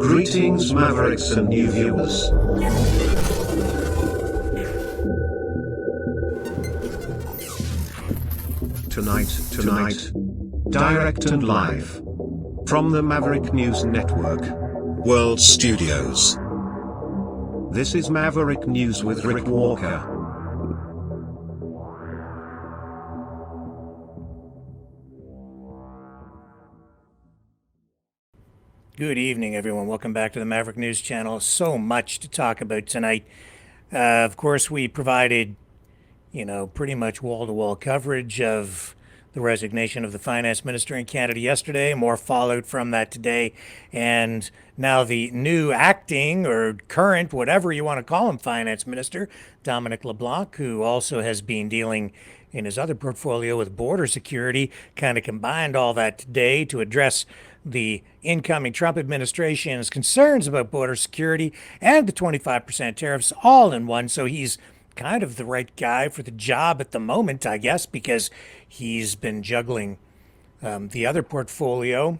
Greetings, Mavericks and new viewers. Tonight, direct and live from the Maverick News Network World Studios. This is Maverick News with Rick Walker. Good evening, everyone. Welcome back to the Maverick News Channel. So much to talk about tonight. Of course, we provided, pretty much wall-to-wall coverage of the resignation of the finance minister in Canada yesterday. More fallout from that today. And now the new acting or current, whatever you want to call him, finance minister, Dominic LeBlanc, who also has been dealing in his other portfolio with border security, kind of combined all that today to address the incoming Trump administration's concerns about border security and the 25% tariffs all in one. So he's kind of the right guy for the job at the moment, I guess, because he's been juggling the other portfolio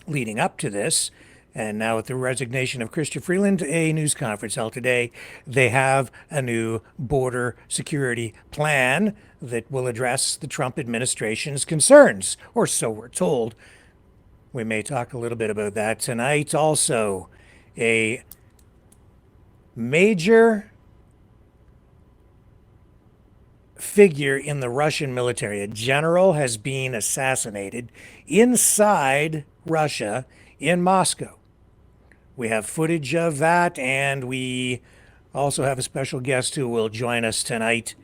leading up to this. And now with the resignation of Chrystia Freeland, a news conference held today, they have a new border security plan that will address the Trump administration's concerns, or so we're told. We may talk a little bit about that tonight. Also, a major figure in the Russian military, a general, has been assassinated inside Russia in Moscow. We have footage of that, and we also have a special guest who will join us tonight.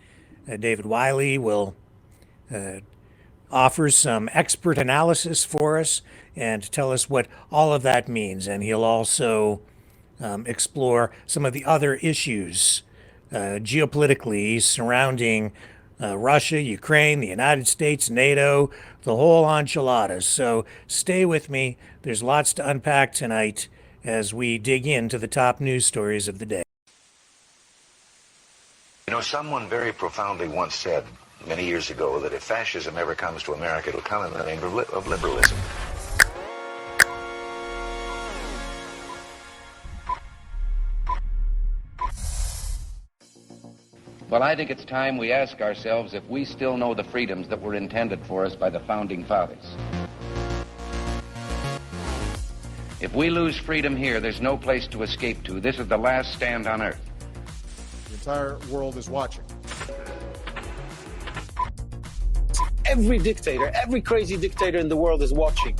David Wiley will offer some expert analysis for us and tell us what all of that means. And he'll also explore some of the other issues geopolitically surrounding Russia, Ukraine, the United States, NATO, the whole enchiladas. So stay with me. There's lots to unpack tonight as we dig into the top news stories of the day. Someone very profoundly once said many years ago that if fascism ever comes to America, it'll come in the name of liberalism. Well, I think it's time we ask ourselves if we still know the freedoms that were intended for us by the Founding Fathers. If we lose freedom here, there's no place to escape to. This is the last stand on earth. The entire world is watching. Every dictator, every crazy dictator in the world is watching.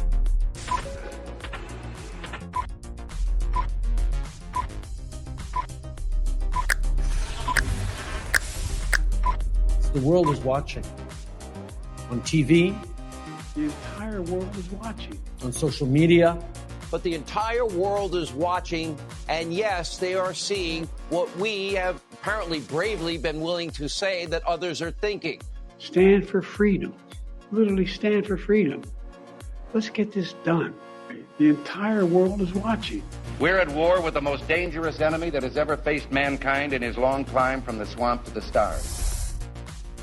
The world is watching. On TV, the entire world is watching. On social media. But the entire world is watching, and yes, they are seeing what we have apparently bravely been willing to say that others are thinking. Stand for freedom. Literally stand for freedom. Let's get this done. The entire world is watching. We're at war with the most dangerous enemy that has ever faced mankind in his long climb from the swamp to the stars.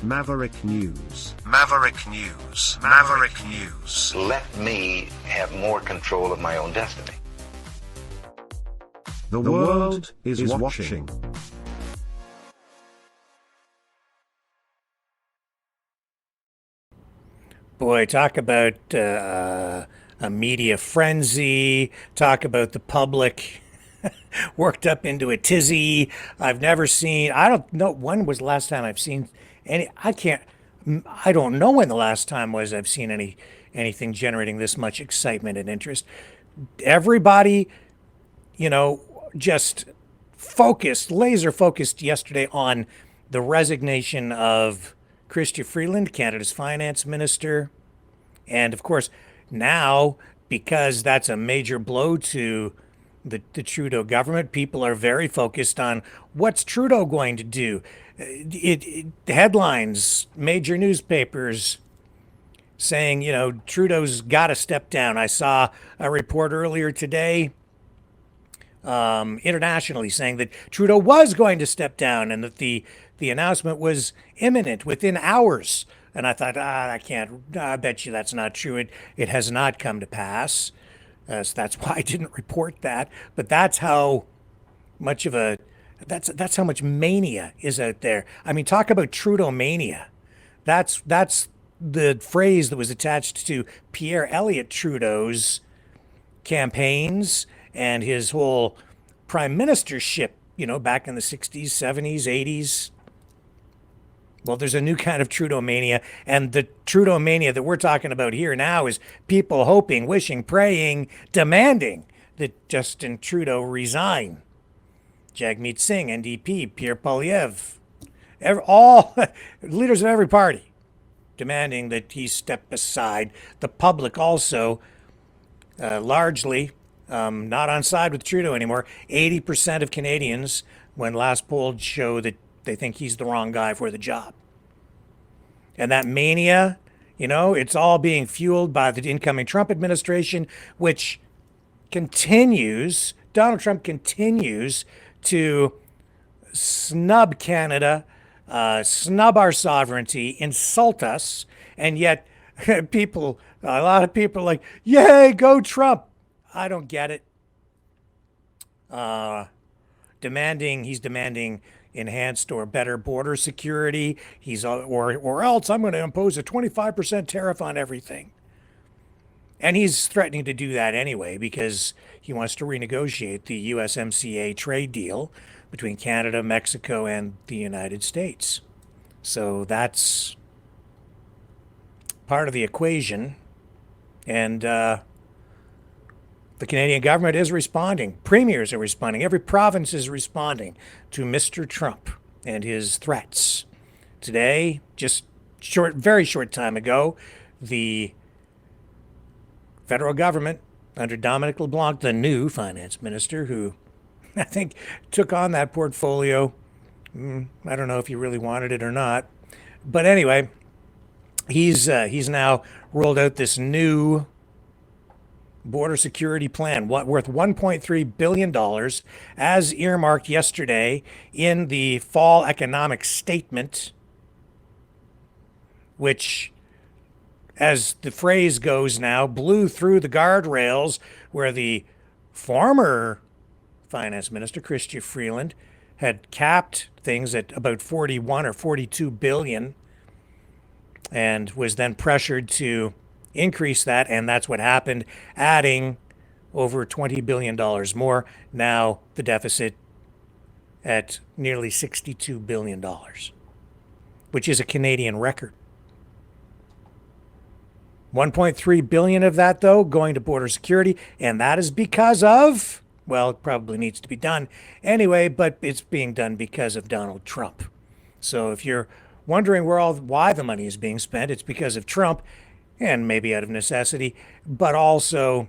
Maverick News. Maverick News. Maverick News. Let me have more control of my own destiny. The world is watching. Boy, talk about a media frenzy. Talk about the public worked up into a tizzy. I don't know when was the last time I've seen I don't know when the last time was I've seen anything generating this much excitement and interest. Everybody, just laser focused yesterday on the resignation of Chrystia Freeland, Canada's finance minister. And of course, now, because that's a major blow to the Trudeau government, people are very focused on what's Trudeau going to do. Headlines, major newspapers saying, Trudeau's got to step down. I saw a report earlier today internationally saying that Trudeau was going to step down and that the announcement was imminent within hours. And I thought, I bet you that's not true. It has not come to pass. So that's why I didn't report that. But that's how much of a that's how much mania is out there. I mean, talk about Trudeau mania. That's the phrase that was attached to Pierre Elliott Trudeau's campaigns and his whole prime ministership, back in the 60s, 70s, 80s. Well, there's a new kind of Trudeau mania, and the Trudeau mania that we're talking about here now is people hoping, wishing, praying, demanding that Justin Trudeau resign. Jagmeet Singh, NDP, Pierre Poilievre, all leaders of every party demanding that he step aside. The public also largely not on side with Trudeau anymore. 80% of Canadians, when last polled, show that they think he's the wrong guy for the job. And that mania, it's all being fueled by the incoming Trump administration, which continues, Donald Trump continues to snub Canada, snub our sovereignty, insult us, and yet a lot of people are like, yay, go Trump. I don't get it. He's demanding enhanced or better border security. Or else I'm going to impose a 25% tariff on everything. And he's threatening to do that anyway because he wants to renegotiate the USMCA trade deal between Canada, Mexico, and the United States. So that's part of the equation. And the Canadian government is responding. Premiers are responding. Every province is responding to Mr. Trump and his threats. Today, very short time ago, the federal government, under Dominic LeBlanc, the new finance minister, who I think took on that portfolio. I don't know if he really wanted it or not. But anyway, he's now rolled out this new border security plan, worth $1.3 billion, as earmarked yesterday in the fall economic statement, which, as the phrase goes now, blew through the guardrails where the former finance minister, Chrystia Freeland, had capped things at about 41 or 42 billion and was then pressured to increase that, and that's what happened, adding over $20 billion more. Now the deficit at nearly $62 billion, which is a Canadian record. 1.3 billion of that, though, going to border security, and that is because of, well, it probably needs to be done anyway, but it's being done because of Donald Trump. So if you're wondering why the money is being spent, it's because of Trump, and maybe out of necessity, but also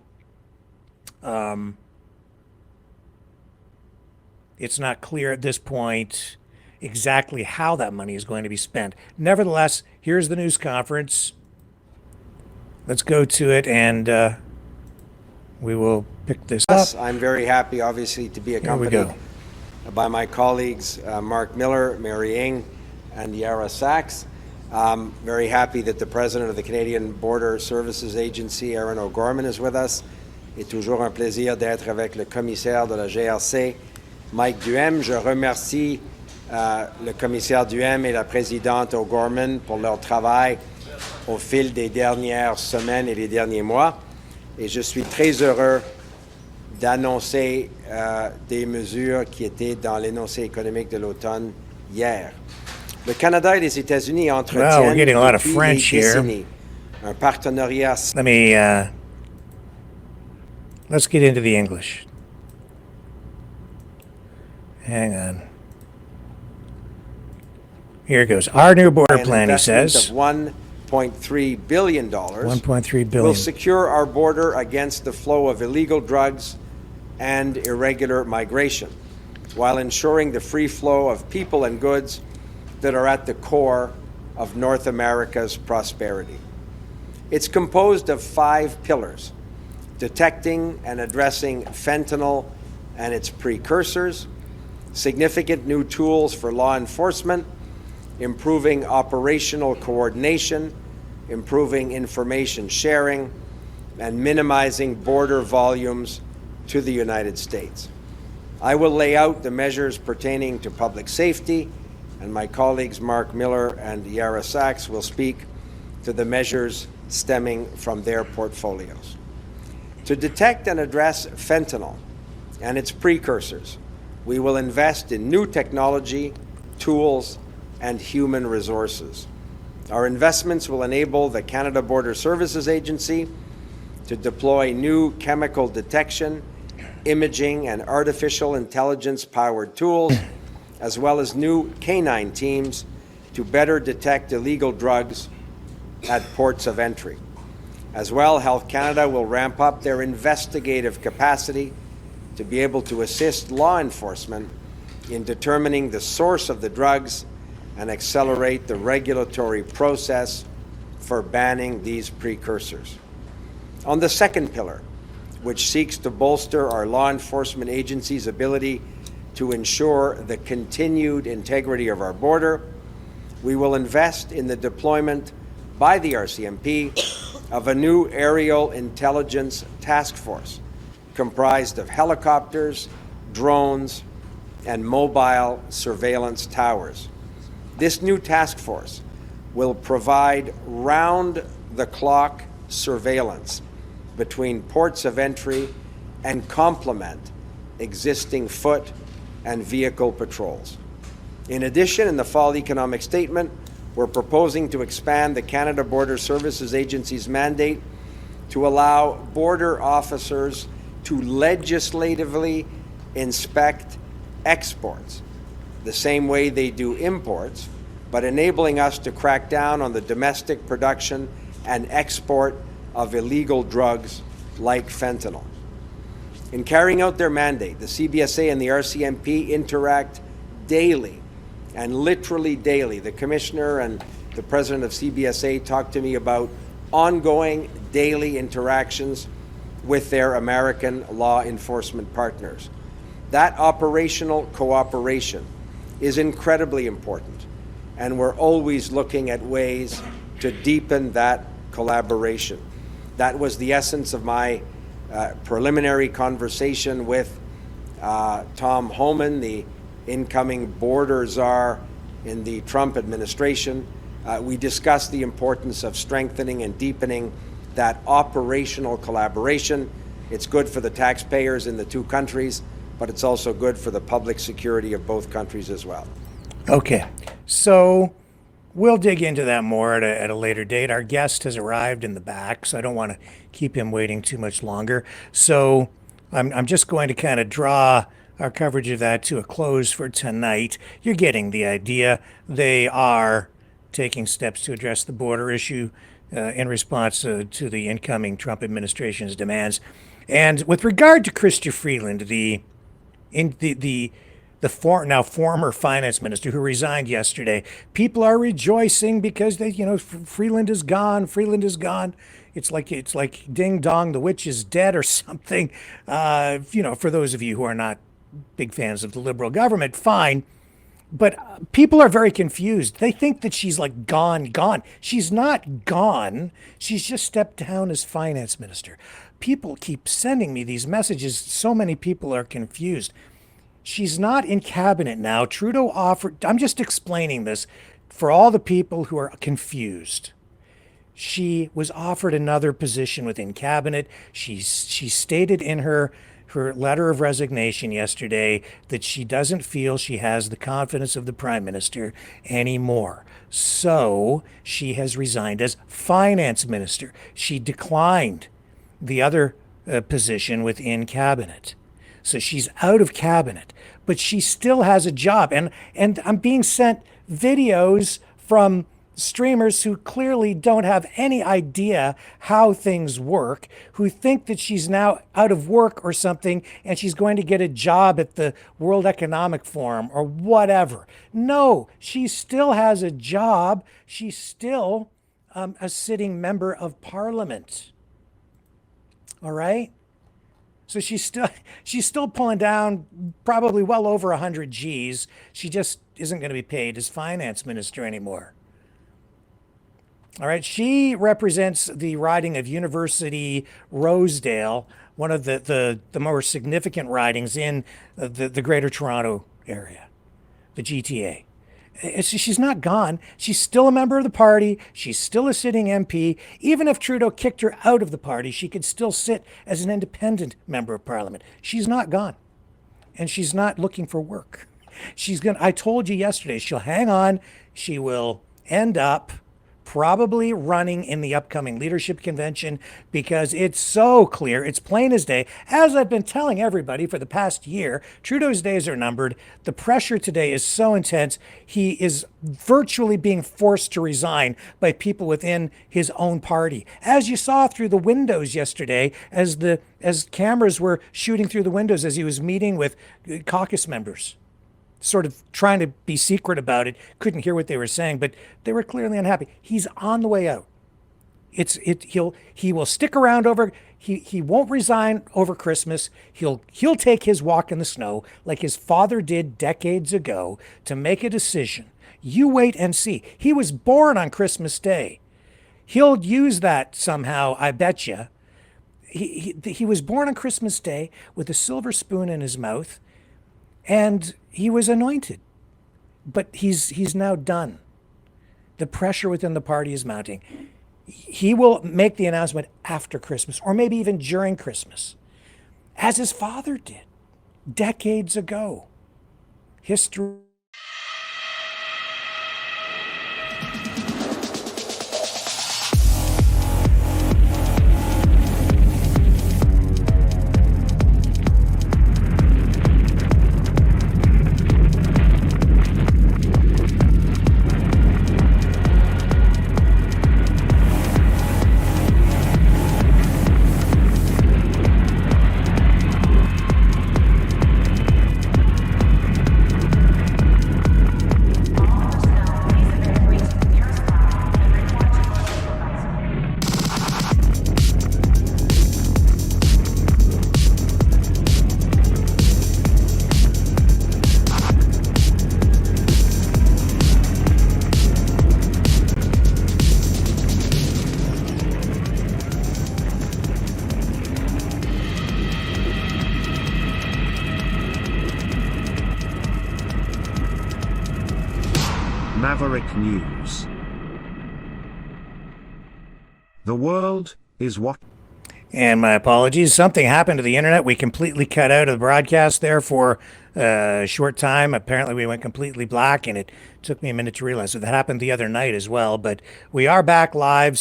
it's not clear at this point exactly how that money is going to be spent. Nevertheless, here's the news conference. Let's go to it, and we will pick this up. I'm very happy, obviously, to be accompanied by my colleagues, Mark Miller, Mary Ng, and Yara Sachs. Very happy that the president of the Canadian Border Services Agency, Aaron O'Gorman, is with us. Et toujours un plaisir d'être avec le commissaire de la GRC, Mike Duhem. Je remercie le commissaire Duhem et la présidente O'Gorman pour leur travail au fil des dernières semaines et des derniers mois. Et je suis très heureux d'annoncer des mesures qui étaient dans l'énoncé économique de l'automne hier. Le Canada et les États-Unis entretiennent depuis des décennies un partenariat. Let's get into the English. Hang on. Here it goes. Our new border plan, he says, of $1.3 billion $1.3 billion will secure our border against the flow of illegal drugs and irregular migration, while ensuring the free flow of people and goods that are at the core of North America's prosperity. It's composed of 5 pillars: detecting and addressing fentanyl and its precursors, significant new tools for law enforcement, improving operational coordination, improving information sharing, and minimizing border volumes to the United States. I will lay out the measures pertaining to public safety, and my colleagues Mark Miller and Yara Sachs will speak to the measures stemming from their portfolios. To detect and address fentanyl and its precursors, we will invest in new technology, tools, and human resources. Our investments will enable the Canada Border Services Agency to deploy new chemical detection, imaging, and artificial intelligence-powered tools, as well as new canine teams to better detect illegal drugs at ports of entry. As well, Health Canada will ramp up their investigative capacity to be able to assist law enforcement in determining the source of the drugs and accelerate the regulatory process for banning these precursors. On the second pillar, which seeks to bolster our law enforcement agencies' ability to ensure the continued integrity of our border, we will invest in the deployment by the RCMP of a new aerial intelligence task force comprised of helicopters, drones, and mobile surveillance towers. This new task force will provide round-the-clock surveillance between ports of entry and complement existing foot and vehicle patrols. In addition, in the fall economic statement, we're proposing to expand the Canada Border Services Agency's mandate to allow border officers to legislatively inspect exports the same way they do imports, but enabling us to crack down on the domestic production and export of illegal drugs like fentanyl. In carrying out their mandate, the CBSA and the RCMP interact daily, and literally daily. The Commissioner and the President of CBSA talked to me about ongoing daily interactions with their American law enforcement partners. That operational cooperation is incredibly important, and we're always looking at ways to deepen that collaboration. That was the essence of my preliminary conversation with Tom Homan, the incoming border czar in the Trump administration. We discussed the importance of strengthening and deepening that operational collaboration. It's good for the taxpayers in the two countries, but it's also good for the public security of both countries as well. Okay, so we'll dig into that more at a later date. Our guest has arrived in the back, so I don't want to keep him waiting too much longer. So I'm just going to kind of draw our coverage of that to a close for tonight. You're getting the idea. They are taking steps to address the border issue in response to the incoming Trump administration's demands. And with regard to Chrystia Freeland, now former finance minister who resigned yesterday, people are rejoicing because Freeland is gone. Freeland is gone. It's like ding dong, the witch is dead or something. For those of you who are not big fans of the Liberal government, fine. But people are very confused. They think that she's like gone. She's not gone. She's just stepped down as finance minister. People keep sending me these messages. So many people are confused. She's not in cabinet now. Trudeau offered, I'm just explaining this for all the people who are confused. She was offered another position within cabinet. She stated in her letter of resignation yesterday that she doesn't feel she has the confidence of the Prime Minister anymore. So she has resigned as finance minister. She declined the other position within cabinet. So she's out of cabinet, but she still has a job. And I'm being sent videos from streamers who clearly don't have any idea how things work, who think that she's now out of work or something and she's going to get a job at the World Economic Forum or whatever. No, she still has a job. She's still a sitting member of Parliament. All right? So she's still pulling down probably well over 100 G's. She just isn't going to be paid as finance minister anymore. All right. She represents the riding of University Rosedale, one of the more significant ridings in the Greater Toronto area, the GTA. She's not gone. She's still a member of the party. She's still a sitting MP. Even if Trudeau kicked her out of the party, she could still sit as an independent member of parliament. She's not gone. And she's not looking for work. I told you yesterday, she'll hang on. She will end up probably running in the upcoming leadership convention because it's so clear, it's plain as day. As I've been telling everybody for the past year, Trudeau's days are numbered. The pressure today is so intense. He is virtually being forced to resign by people within his own party. As you saw through the windows yesterday, as cameras were shooting through the windows as he was meeting with caucus members, sort of trying to be secret about it, couldn't hear what they were saying, but they were clearly unhappy. He's on the way out. He will stick around he won't resign over Christmas. He'll take his walk in the snow like his father did decades ago to make a decision. You wait and see. He was born on Christmas Day. He'll use that somehow, I bet you. He was born on Christmas Day with a silver spoon in his mouth, and he was anointed, but he's now done. The pressure within the party is mounting. He will make the announcement after Christmas, or maybe even during Christmas, as his father did decades ago. History. Maverick News. The world is what. And my apologies. Something happened to the internet. We completely cut out of the broadcast there for a short time. Apparently we went completely black, and it took me a minute to realize that happened the other night as well. But we are back live,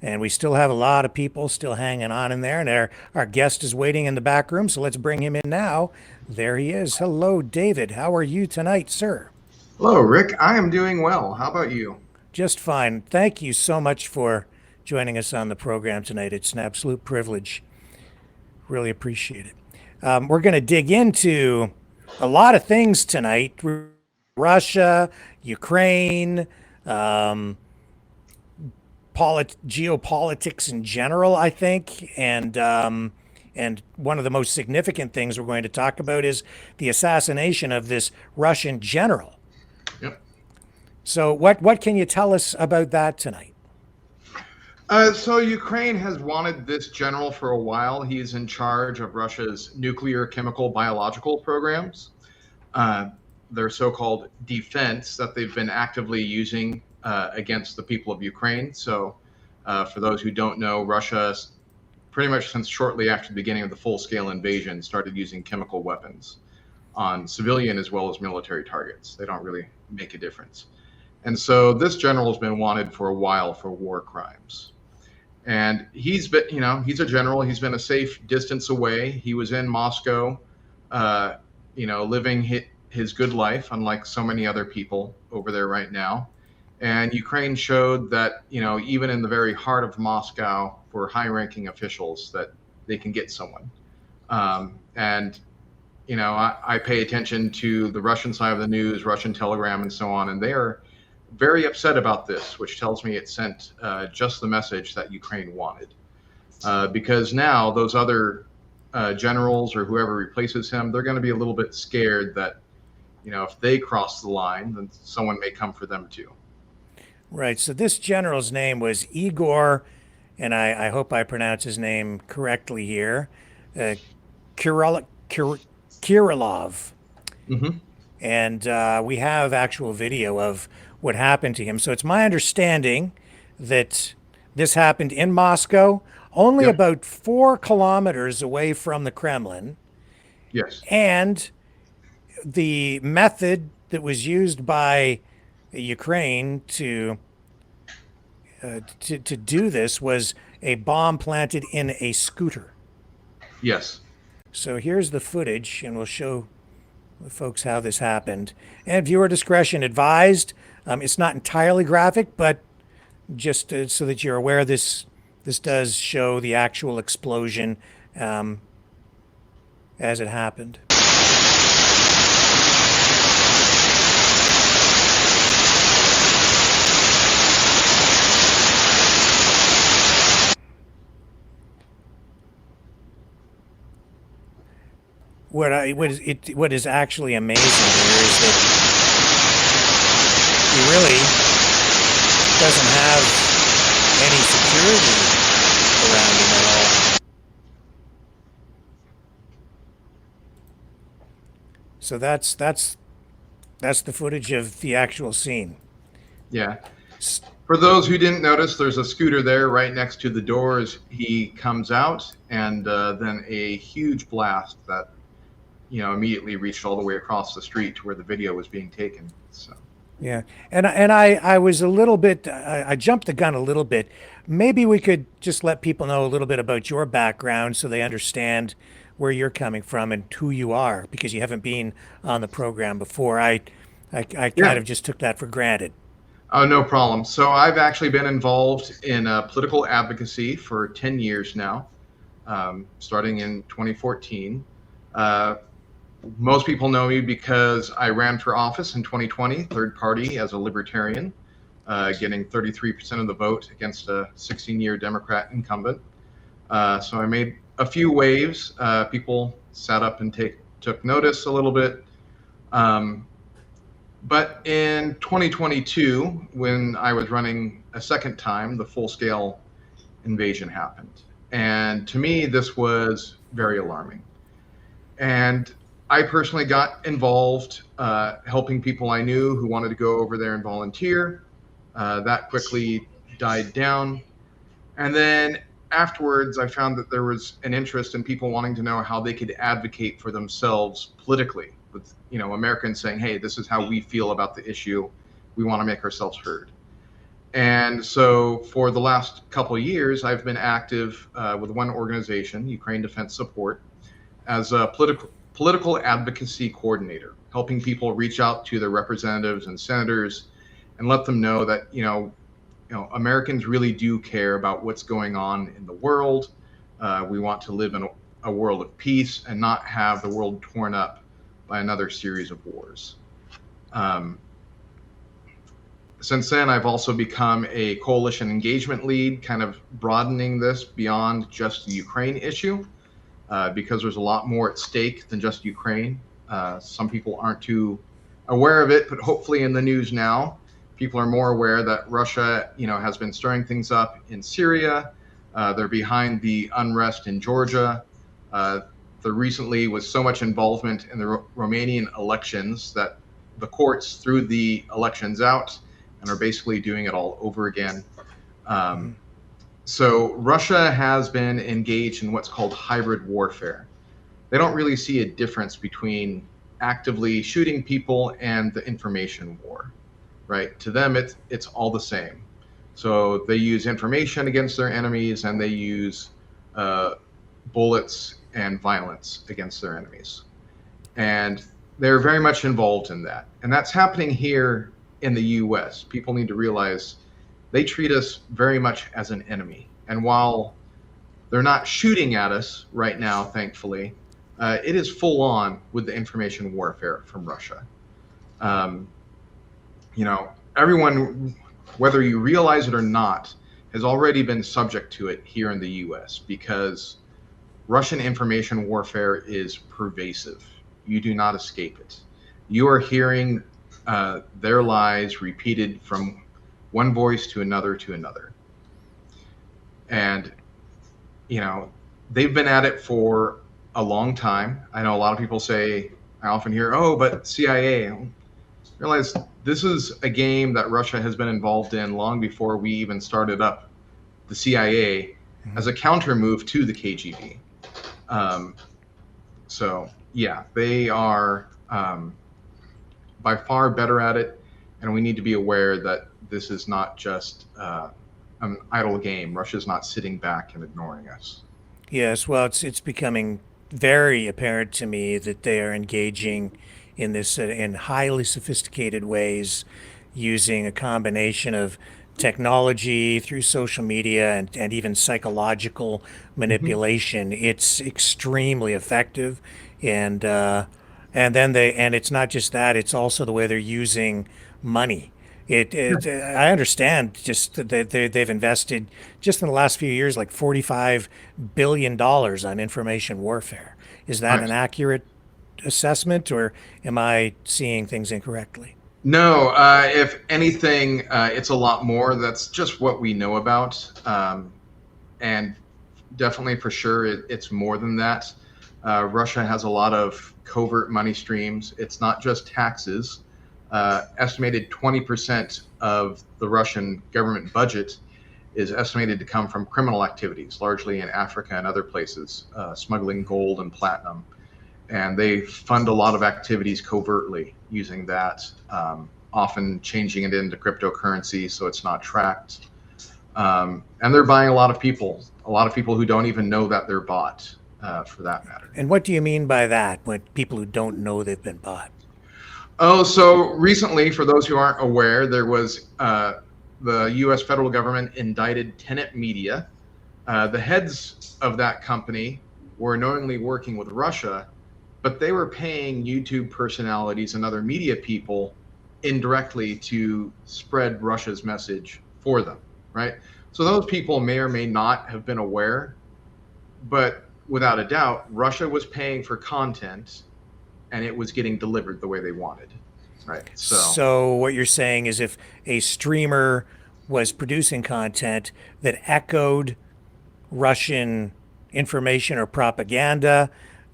and we still have a lot of people still hanging on in there. And our guest is waiting in the back room, so let's bring him in now. There he is. Hello, David. How are you tonight, sir? Hello, Rick. I am doing well. How about you? Just fine. Thank you so much for joining us on the program tonight. It's an absolute privilege. Really appreciate it. We're going to dig into a lot of things tonight. Russia, Ukraine, geopolitics in general, I think. And one of the most significant things we're going to talk about is the assassination of this Russian general. Yep. So what can you tell us about that tonight? So Ukraine has wanted this general for a while. He's in charge of Russia's nuclear, chemical, biological programs. Their so-called defense that they've been actively using against the people of Ukraine. So for those who don't know, Russia, pretty much since shortly after the beginning of the full-scale invasion, started using chemical weapons on civilian as well as military targets. They don't really make a difference. And so this general has been wanted for a while for war crimes. And he's been, he's a general. He's been a safe distance away. He was in Moscow, living his good life, unlike so many other people over there right now. And Ukraine showed that, even in the very heart of Moscow, for high-ranking officials, that they can get someone. I pay attention to the Russian side of the news, Russian Telegram, and so on, and they are very upset about this, which tells me it sent just the message that Ukraine wanted. Because now those other generals or whoever replaces him, they're going to be a little bit scared that, if they cross the line, then someone may come for them too. Right. So this general's name was Igor, and I hope I pronounce his name correctly here, uh, Kirillov. Mm-hmm. And we have actual video of what happened to him. So it's my understanding that this happened in Moscow, only Yep. about 4 kilometers away from the Kremlin. Yes. And the method that was used by Ukraine to do this was a bomb planted in a scooter. Yes. So here's the footage, and we'll show the folks how this happened. And viewer discretion advised. It's not entirely graphic, but just so that you're aware, this does show the actual explosion as it happened. What is actually amazing here is that he really doesn't have any security around him at all. So that's the footage of the actual scene. Yeah. For those who didn't notice, there's a scooter there right next to the doors. He comes out, and then a huge blast that immediately reached all the way across the street to where the video was being taken. So. Yeah, and I was a little bit, I jumped the gun a little bit. Maybe we could just let people know a little bit about your background so they understand where you're coming from and who you are, because you haven't been on the program before. I kind of just took that for granted. Oh, no problem. So I've actually been involved in political advocacy for 10 years now, starting in 2014. Most people know me because I ran for office in 2020, third party as a libertarian, getting 33% of the vote against a 16-year Democrat incumbent. So I made a few waves. People sat up and took notice a little bit. But in 2022, when I was running a second time, the full-scale invasion happened. And to me, this was very alarming. And I personally got involved helping people I knew who wanted to go over there and volunteer. That quickly died down. And then afterwards, I found that there was an interest in people wanting to know how they could advocate for themselves politically, with Americans saying, hey, this is how we feel about the issue. We want to make ourselves heard. And so for the last couple of years, I've been active with one organization, Ukraine Defense Support, as a political advocacy coordinator, helping people reach out to their representatives and senators and let them know that, Americans really do care about what's going on in the world. We want to live in a world of peace and not have the world torn up by another series of wars. Since then, I've also become a coalition engagement lead, kind of broadening this beyond just the Ukraine issue. Because there's a lot more at stake than just Ukraine. Some people aren't too aware of it, but hopefully in the news now, people are more aware that Russia, has been stirring things up in Syria. They're behind the unrest in Georgia. There recently was so much involvement in the Romanian elections that the courts threw the elections out and are basically doing it all over again. So Russia has been engaged in what's called hybrid warfare. They don't really see a difference between actively shooting people and the information war, right? To them, it's all the same. So they use information against their enemies, and they use bullets and violence against their enemies. And they're very much involved in that. And that's happening here in the US. People need to realize they treat us very much as an enemy. And while they're not shooting at us right now, thankfully, it is full on with the information warfare from Russia. Everyone, whether you realize it or not, has already been subject to it here in the US because Russian information warfare is pervasive. You do not escape it. You are hearing their lies repeated from one voice to another to another. And, you know, they've been at it for a long time. I know a lot of people say, I often hear, oh, but CIA. I realize this is a game that Russia has been involved in long before we even started up the CIA as a counter move to the KGB. So, yeah, they are by far better at it, and we need to be aware that this is not just an idle game. Russia's not sitting back and ignoring us. Yes, well, it's becoming very apparent to me that they are engaging in this in highly sophisticated ways, using a combination of technology through social media and even psychological manipulation. It's extremely effective, and it's not just that; it's also the way they're using money. I understand just that they've invested just in the last few years like $45 billion on information warfare. Is that an accurate assessment, or am I seeing things incorrectly? No, if anything, it's a lot more. That's just what we know about. And definitely for sure, it's more than that. Russia has a lot of covert money streams. It's not just taxes. Estimated 20% of the Russian government budget is estimated to come from criminal activities, largely in Africa and other places, smuggling gold and platinum. And they fund a lot of activities covertly using that, often changing it into cryptocurrency so it's not tracked. And they're buying a lot of people who don't even know that they're bought, for that matter. And what do you mean by that, when people who don't know they've been bought? Oh, so recently, for those who aren't aware, there was the U.S. federal government indicted Tenet Media. The heads of that company were knowingly working with Russia, but they were paying YouTube personalities and other media people indirectly to spread Russia's message for them, right? So those people may or may not have been aware, but without a doubt, Russia was paying for content and it was getting delivered the way they wanted, right? So what you're saying is if a streamer was producing content that echoed Russian information or propaganda,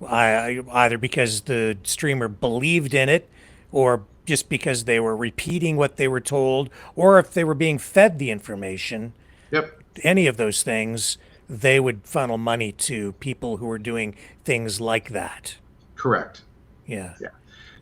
either because the streamer believed in it or just because they were repeating what they were told, or if they were being fed the information, any of those things, they would funnel money to people who were doing things like that. Correct. Yeah.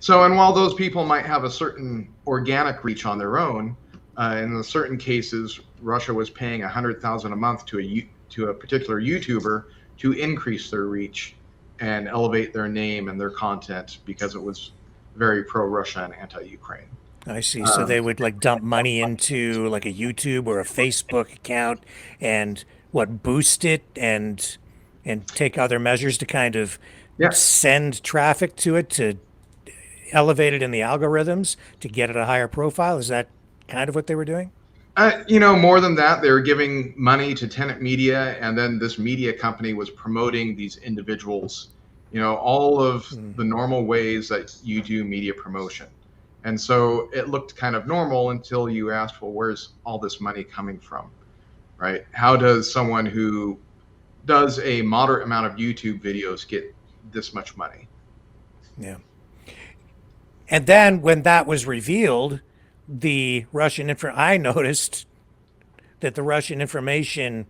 So, and while those people might have a certain organic reach on their own, in certain cases, Russia was paying $100,000 a month to a particular YouTuber to increase their reach and elevate their name and their content because it was very pro-Russia and anti-Ukraine. I see. So they would like dump money into like a YouTube or a Facebook account and boost it and take other measures to kind of send traffic to it to elevate it in the algorithms to get it a higher profile. Is that kind of what they were doing? More than that, they were giving money to Tenet Media, and then this media company was promoting these individuals, all of the normal ways that you do media promotion. And so it looked kind of normal until you asked, well, where's all this money coming from, right? How does someone who does a moderate amount of YouTube videos get this much money? Yeah. And then when that was revealed, the Russian I noticed that the Russian information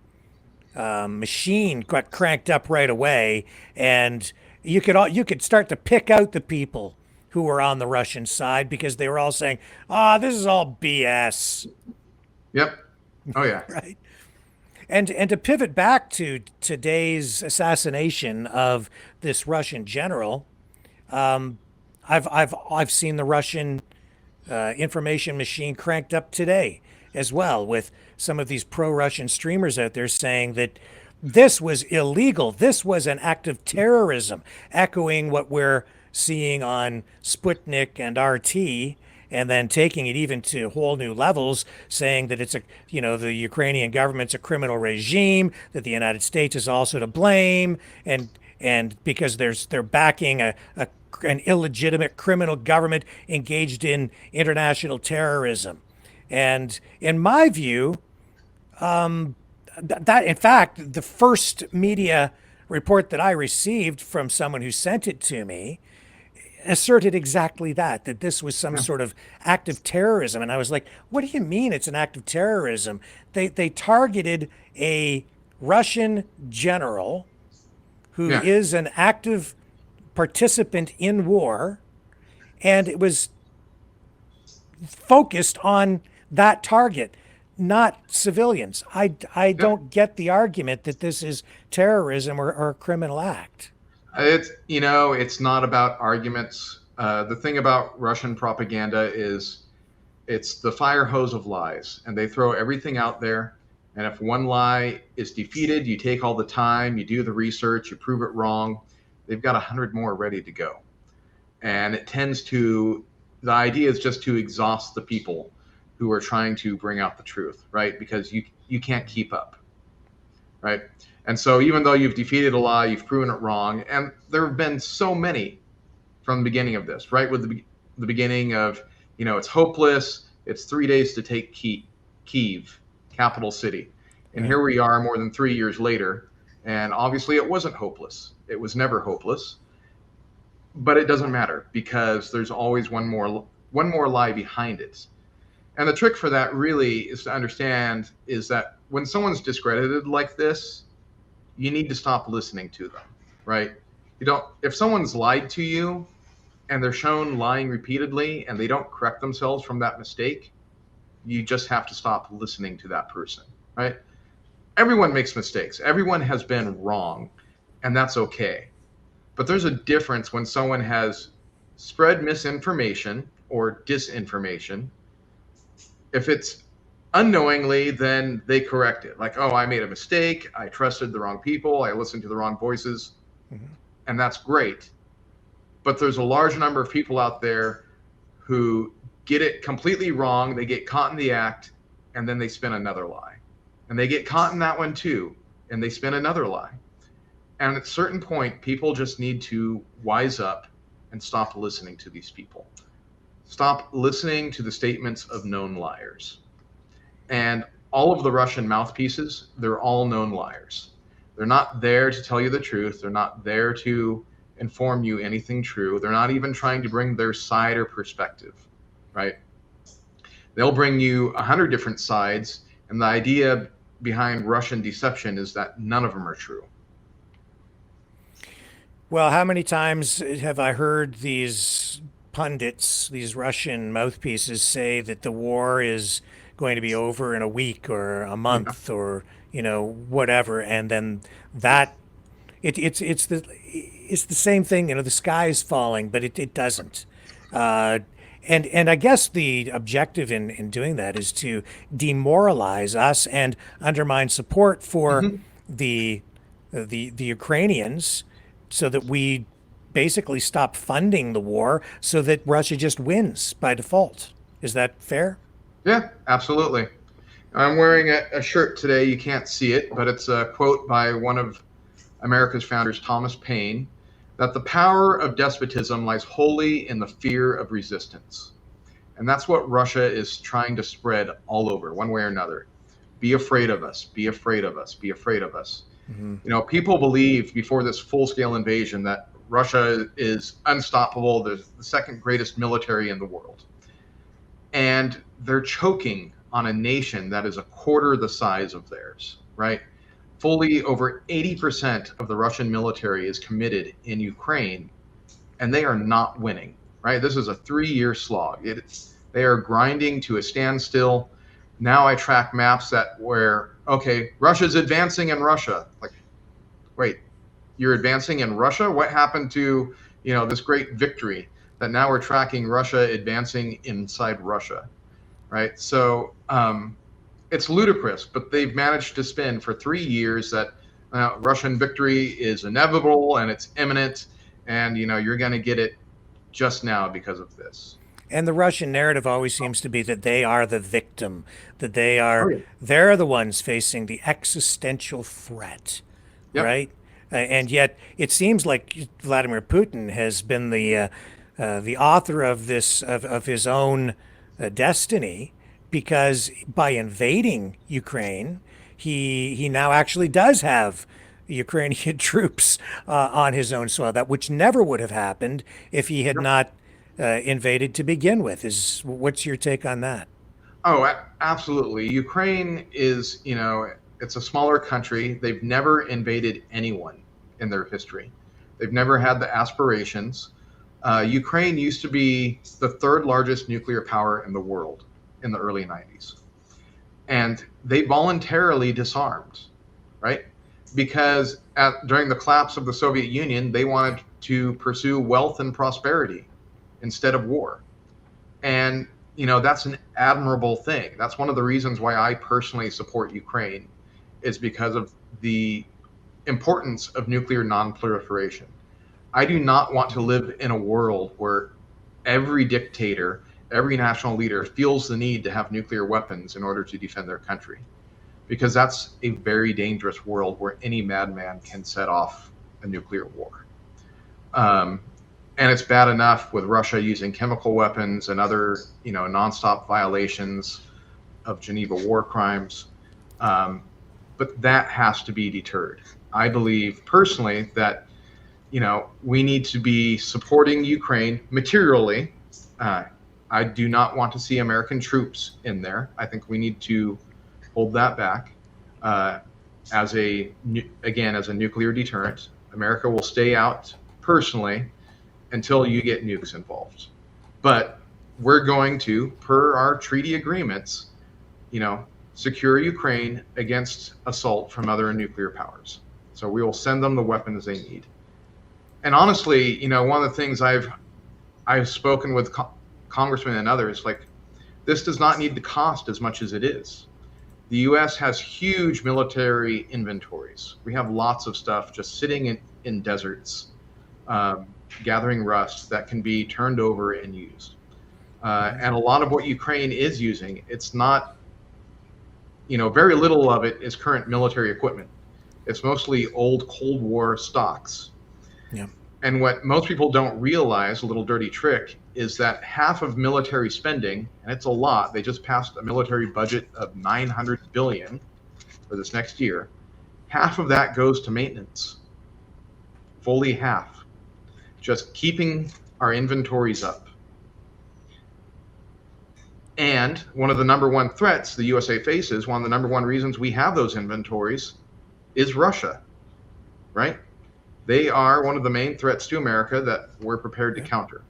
machine got cranked up right away, and you could start to pick out the people who were on the Russian side because they were all saying, this is all BS. Yep. Oh yeah. Right. And to pivot back to today's assassination of this Russian general, I've seen the Russian information machine cranked up today as well, with some of these pro-Russian streamers out there saying that this was illegal. This was an act of terrorism, echoing what we're seeing on Sputnik and RT, and then taking it even to whole new levels, saying that it's the Ukrainian government's a criminal regime, that the United States is also to blame, and because they're backing an illegitimate criminal government engaged in international terrorism. And in my view, that in fact, the first media report that I received from someone who sent it to me asserted exactly that this was some sort of act of terrorism. And I was like, what do you mean it's an act of terrorism? They targeted a Russian general who is an active participant in war, and it was focused on that target, not civilians. I don't get the argument that this is terrorism or a criminal act. It's not about arguments. The thing about Russian propaganda is it's the fire hose of lies, and they throw everything out there. And if one lie is defeated, you take all the time, you do the research, you prove it wrong. They've got 100 more ready to go. And the idea is just to exhaust the people who are trying to bring out the truth, right? Because you can't keep up, right? And so even though you've defeated a lie, you've proven it wrong. And there have been so many from the beginning of this, right? With the beginning of, it's hopeless. It's 3 days to take Kyiv, capital city. And here we are more than 3 years later. And obviously it wasn't hopeless. It was never hopeless. But it doesn't matter because there's always one more lie behind it. And the trick for that really is to understand is that when someone's discredited like this, you need to stop listening to them, right? If someone's lied to you and they're shown lying repeatedly and they don't correct themselves from that mistake, you just have to stop listening to that person, right? Everyone makes mistakes. Everyone has been wrong, and that's okay. But there's a difference when someone has spread misinformation or disinformation. If it's unknowingly, then they correct it. Like, oh, I made a mistake. I trusted the wrong people. I listened to the wrong voices. And that's great. But there's a large number of people out there who get it completely wrong. They get caught in the act, and then they spin another lie. And they get caught in that one too, and they spin another lie. And at a certain point, people just need to wise up and stop listening to these people. Stop listening to the statements of known liars. And all of the Russian mouthpieces, they're all known liars. They're not there to tell you the truth. They're not there to inform you anything true. They're not even trying to bring their side or perspective, right? They'll bring you 100 different sides, and the idea behind Russian deception is that none of them are true. Well, how many times have I heard these pundits, these Russian mouthpieces say that the war is going to be over in a week or a month or, whatever. And then it's the same thing, the sky is falling, but it doesn't. And I guess the objective in doing that is to demoralize us and undermine support for the Ukrainians, so that we basically stop funding the war, so that Russia just wins by default. Is that fair? Yeah, absolutely. I'm wearing a shirt today. You can't see it, but it's a quote by one of America's founders, Thomas Paine, that the power of despotism lies wholly in the fear of resistance. And that's what Russia is trying to spread all over, one way or another. Be afraid of us, be afraid of us, be afraid of us. People believed before this full-scale invasion that Russia is unstoppable. They're the second greatest military in the world. And they're choking on a nation that is a quarter the size of theirs, right? Fully over 80% of the Russian military is committed in Ukraine, and they are not winning, right? This is a 3-year slog. They are grinding to a standstill. Now I track maps where, okay, Russia's advancing in Russia. Like, wait, you're advancing in Russia? What happened to, this great victory that now we're tracking Russia advancing inside Russia, right? So it's ludicrous, but they've managed to spin for 3 years that Russian victory is inevitable and it's imminent, and, you're going to get it just now because of this. And the Russian narrative always seems to be that they are the victim, that they're the ones facing the existential threat, right? And yet it seems like Vladimir Putin has been the author of this, of his own destiny, because by invading Ukraine, he now actually does have Ukrainian troops on his own soil, that which never would have happened if he had not invaded to begin with. What's your take on that? Oh, absolutely. Ukraine is, it's a smaller country. They've never invaded anyone in their history. They've never had the aspirations. Ukraine used to be the third largest nuclear power in the world in the early 90s. And they voluntarily disarmed, right? Because during the collapse of the Soviet Union, they wanted to pursue wealth and prosperity instead of war. And, that's an admirable thing. That's one of the reasons why I personally support Ukraine, is because of the importance of nuclear non-proliferation. I do not want to live in a world where every dictator, every national leader feels the need to have nuclear weapons in order to defend their country, because that's a very dangerous world where any madman can set off a nuclear war. And it's bad enough with Russia using chemical weapons and other, nonstop violations of Geneva war crimes. But that has to be deterred. I believe personally that, we need to be supporting Ukraine materially. I do not want to see American troops in there. I think we need to hold that back as a nuclear deterrent. America will stay out personally until you get nukes involved. But we're going to, per our treaty agreements, secure Ukraine against assault from other nuclear powers. So we will send them the weapons they need. And honestly, one of the things I've spoken with congressmen and others, like, this does not need to cost as much as it is. The U.S. has huge military inventories. We have lots of stuff just sitting in deserts, gathering rust that can be turned over and used. And a lot of what Ukraine is using, it's not, very little of it is current military equipment. It's mostly old Cold War stocks. Yeah. And what most people don't realize, a little dirty trick, is that half of military spending, and it's a lot, they just passed a military budget of $900 billion for this next year, half of that goes to maintenance. Fully half. Just keeping our inventories up. And one of the number one threats the USA faces, one of the number one reasons we have those inventories, is Russia, right? They are one of the main threats to America that we're prepared to counter.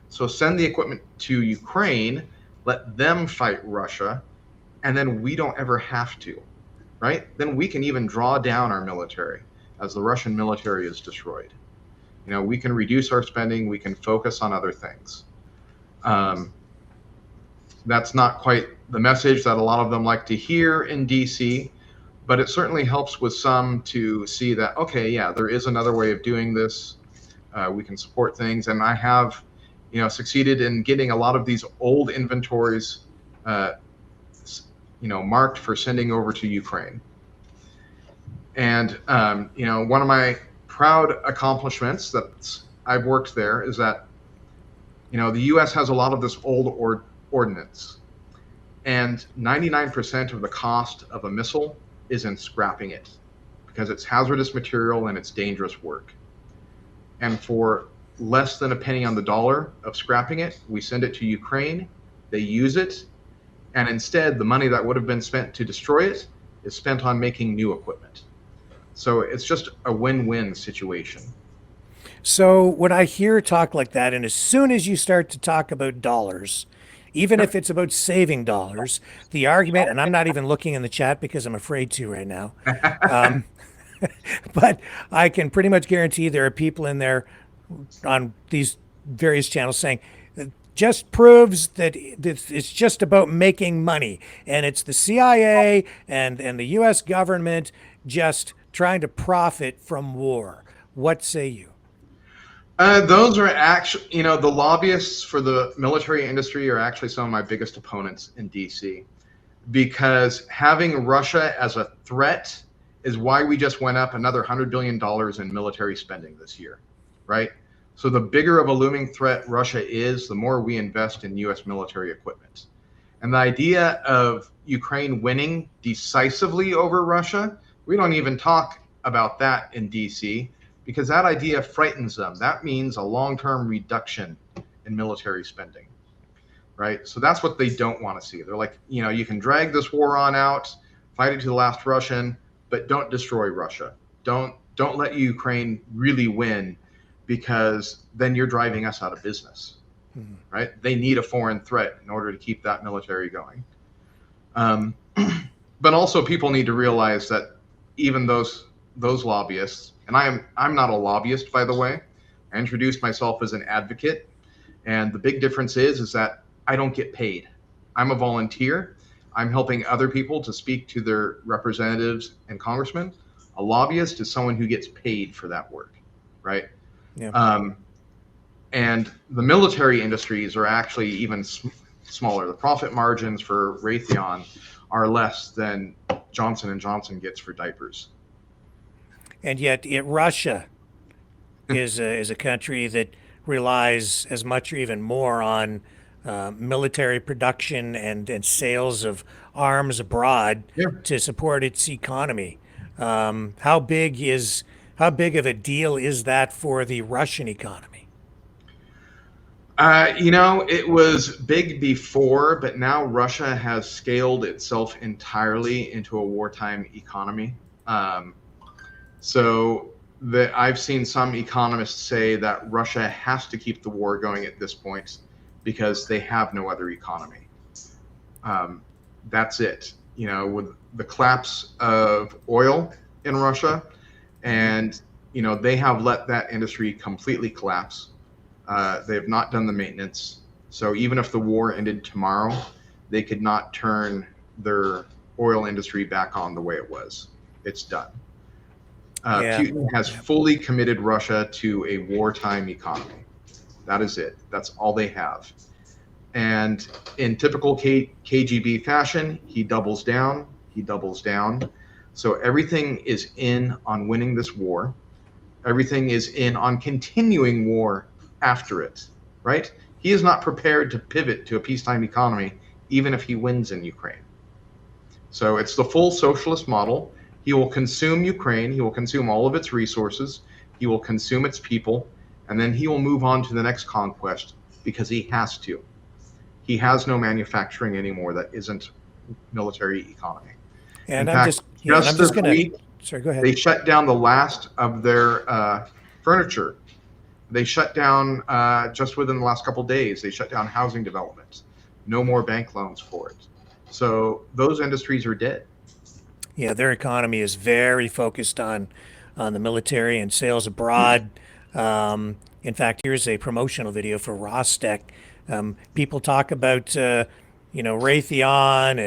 So send the equipment to Ukraine, let them fight Russia, and then we don't ever have to, right? Then we can even draw down our military as the Russian military is destroyed. We can reduce our spending, we can focus on other things. That's not quite the message that a lot of them like to hear in DC, but it certainly helps with some to see that, okay, yeah, there is another way of doing this. We can support things. And I have, succeeded in getting a lot of these old inventories, marked for sending over to Ukraine. And, one of my proud accomplishments that I've worked there is that, the U.S. has a lot of this old ordnance, and 99% of the cost of a missile is in scrapping it, because it's hazardous material and it's dangerous work. And for less than a penny on the dollar of scrapping it, we send it to Ukraine, they use it, and instead the money that would have been spent to destroy it is spent on making new equipment. So it's just a win-win situation. So when I hear talk like that, and as soon as you start to talk about dollars, even if it's about saving dollars, the argument, and I'm not even looking in the chat because I'm afraid to right now, but I can pretty much guarantee there are people in there on these various channels saying, it just proves that it's just about making money, and it's the CIA and the U.S. government just trying to profit from war. What say you? Those are actually, the lobbyists for the military industry are actually some of my biggest opponents in DC, because having Russia as a threat is why we just went up another $100 billion in military spending this year, right? So the bigger of a looming threat Russia is, the more we invest in U.S. military equipment. And the idea of Ukraine winning decisively over Russia, we don't even talk about that in DC, because that idea frightens them. That means a long-term reduction in military spending, right? So that's what they don't want to see. They're like, you can drag this war on out, fight it to the last Russian, but don't destroy Russia. Don't let Ukraine really win, because then you're driving us out of business, right? They need a foreign threat in order to keep that military going. But also people need to realize that even those lobbyists, and I'm not a lobbyist, by the way. I introduced myself as an advocate, and the big difference is that I don't get paid. I'm a volunteer. I'm helping other people to speak to their representatives and congressmen. A lobbyist is someone who gets paid for that work, right? Yeah. And the military industries are actually even smaller. The profit margins for Raytheon are less than Johnson & Johnson gets for diapers. And yet Russia is a country that relies as much or even more on military production and sales of arms abroad to support its economy. How big of a deal is that for the Russian economy? It was big before, but now Russia has scaled itself entirely into a wartime economy. So I've seen some economists say that Russia has to keep the war going at this point because they have no other economy. That's it. With the collapse of oil in Russia, and they have let that industry completely collapse. They have not done the maintenance. So even if the war ended tomorrow, they could not turn their oil industry back on the way it was. It's done. Putin has fully committed Russia to a wartime economy. That is it. That's all they have. And in typical KGB fashion, he doubles down. So everything is in on winning this war. Everything is in on continuing war after it, right? He is not prepared to pivot to a peacetime economy, even if he wins in Ukraine. So it's the full socialist model. He will consume Ukraine. He will consume all of its resources. He will consume its people. And then he will move on to the next conquest because he has to. He has no manufacturing anymore that isn't military economy. And in fact, just going to... Sorry, go ahead. They shut down the last of their furniture. They shut down, just within the last couple of days, they shut down housing development. No more bank loans for it. So those industries are dead. Yeah, their economy is very focused on the military and sales abroad. In fact, here's a promotional video for Rostec. People talk about Raytheon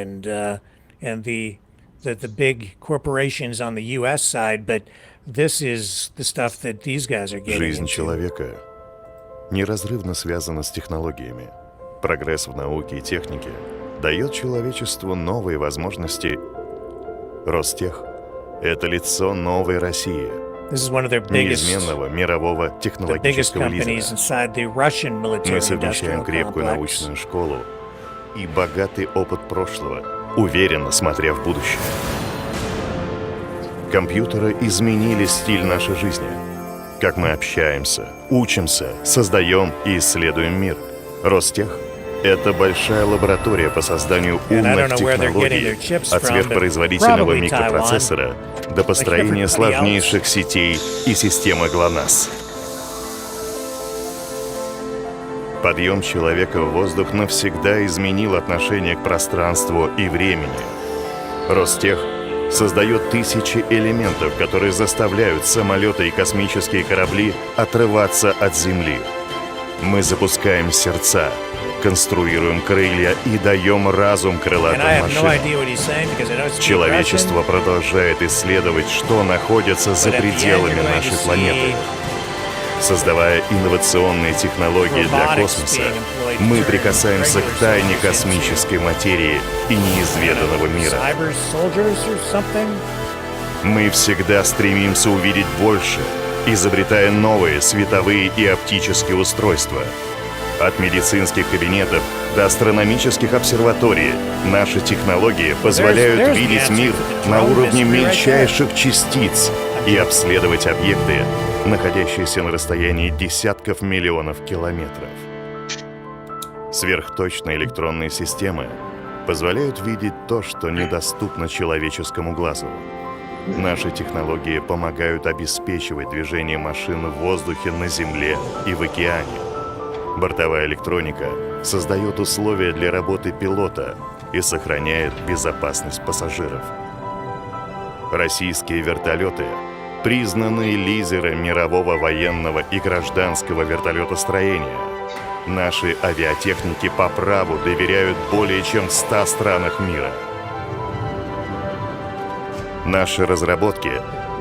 and the big corporations on the U.S. side, but this is the stuff that these guys are getting Жизнь into. человека неразрывно связана с технологиями. Прогресс в науке и технике дает человечеству новые возможности. Ростех – это лицо новой России, неизменного мирового технологического лидера. Мы совмещаем крепкую научную школу и богатый опыт прошлого, уверенно смотря в будущее. Компьютеры изменили стиль нашей жизни. Как мы общаемся, учимся, создаем и исследуем мир. Ростех – это большая лаборатория по созданию умных технологий, от сверхпроизводительного микропроцессора до построения сложнейших сетей и системы ГЛОНАСС. Подъем человека в воздух навсегда изменил отношение к пространству и времени. Ростех создает тысячи элементов, которые заставляют самолеты и космические корабли отрываться от Земли. Мы запускаем сердца, конструируем крылья и даем разум крылатым машинам. Человечество продолжает исследовать, что находится за пределами нашей планеты. Создавая инновационные технологии для космоса, мы прикасаемся к тайне космической материи и неизведанного мира. Мы всегда стремимся увидеть больше, изобретая новые световые и оптические устройства. От медицинских кабинетов до астрономических обсерваторий наши технологии позволяют видеть мир на уровне мельчайших частиц и обследовать объекты, находящиеся на расстоянии десятков миллионов километров. Сверхточные электронные системы позволяют видеть то, что недоступно человеческому глазу. Наши технологии помогают обеспечивать движение машин в воздухе, на земле и в океане. Бортовая электроника создает условия для работы пилота и сохраняет безопасность пассажиров. Российские вертолеты – признанные лидеры мирового военного и гражданского вертолетостроения. Наши авиатехники по праву доверяют более чем в 100 странах мира. Наши разработки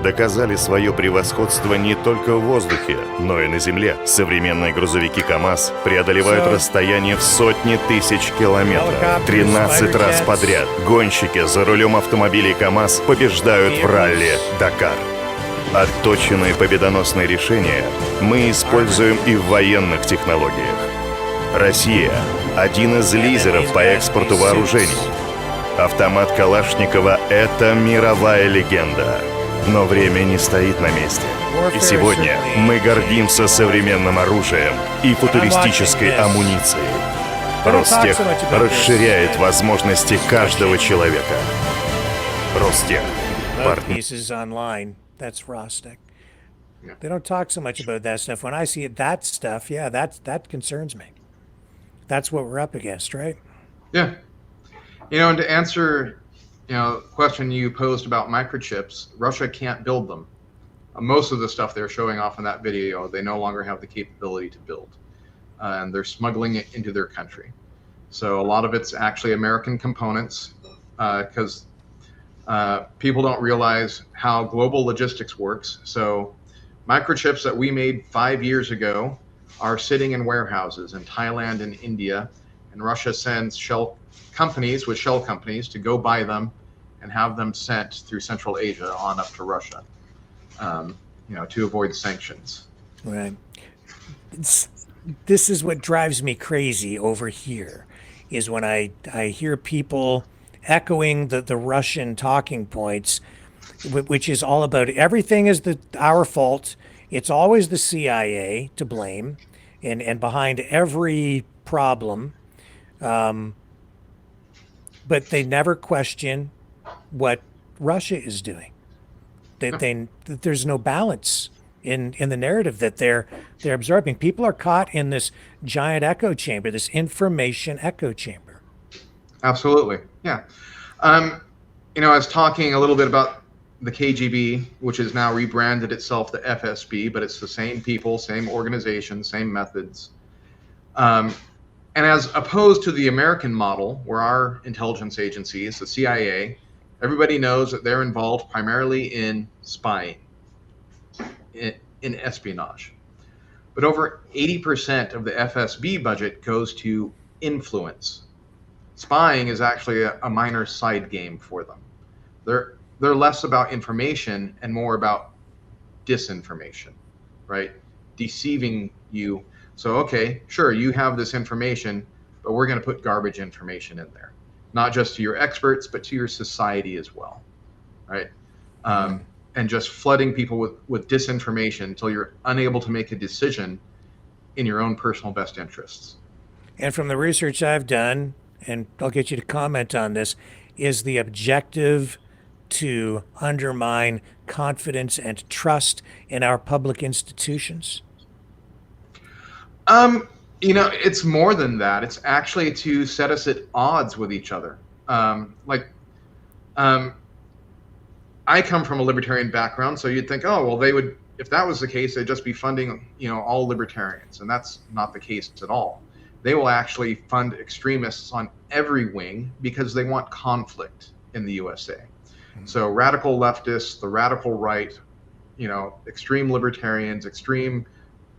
доказали свое превосходство не только в воздухе, но и на земле. Современные грузовики КАМАЗ преодолевают расстояние в сотни тысяч километров. 13 раз подряд гонщики за рулем автомобилей КАМАЗ побеждают в ралли Дакар. Отточенные победоносные решения мы используем и в военных технологиях. Россия – один из лидеров по экспорту вооружений. Автомат Калашникова – это мировая легенда. Но время не стоит на месте. И сегодня мы гордимся современным оружием и футуристической амуницией. Ростех расширяет возможности каждого человека. Ростех. Pieces online. That's Rostec. They don't talk so much about that stuff. When I see that stuff, yeah, that concerns me. That's what we're up against, right? Yeah. And to answer, the question you posed about microchips, Russia can't build them. Most of the stuff they're showing off in that video, they no longer have the capability to build. And they're smuggling it into their country. So a lot of it's actually American components, because people don't realize how global logistics works. So microchips that we made 5 years ago are sitting in warehouses in Thailand and India, and Russia sends shell companies to go buy them and have them sent through Central Asia on up to Russia, to avoid sanctions. Right. This is what drives me crazy over here, is when I hear people echoing the Russian talking points, which is all about everything is our fault. It's always the CIA to blame, and behind every problem. But they never question what Russia is doing. There's no balance in the narrative that they're absorbing. People are caught in this giant echo chamber, this information echo chamber. Absolutely, yeah. I was talking a little bit about the KGB, which has now rebranded itself the FSB, but it's the same people, same organization, same methods. And as opposed to the American model, where our intelligence agencies, the CIA, everybody knows that they're involved primarily in spying, in espionage. But over 80% of the FSB budget goes to influence. Spying is actually a minor side game for them. They're less about information and more about disinformation, right? Deceiving you. So, okay, sure, you have this information, but we're going to put garbage information in there, not just to your experts, but to your society as well, right? And just flooding people with disinformation until you're unable to make a decision in your own personal best interests. And from the research I've done, and I'll get you to comment on this, is the objective to undermine confidence and trust in our public institutions? It's more than that. It's actually to set us at odds with each other. I come from a libertarian background, so you'd think, oh, well, they would, if that was the case, they'd just be funding, all libertarians, and that's not the case at all. They will actually fund extremists on every wing because they want conflict in the USA. Mm-hmm. So radical leftists, the radical right, extreme libertarians, extreme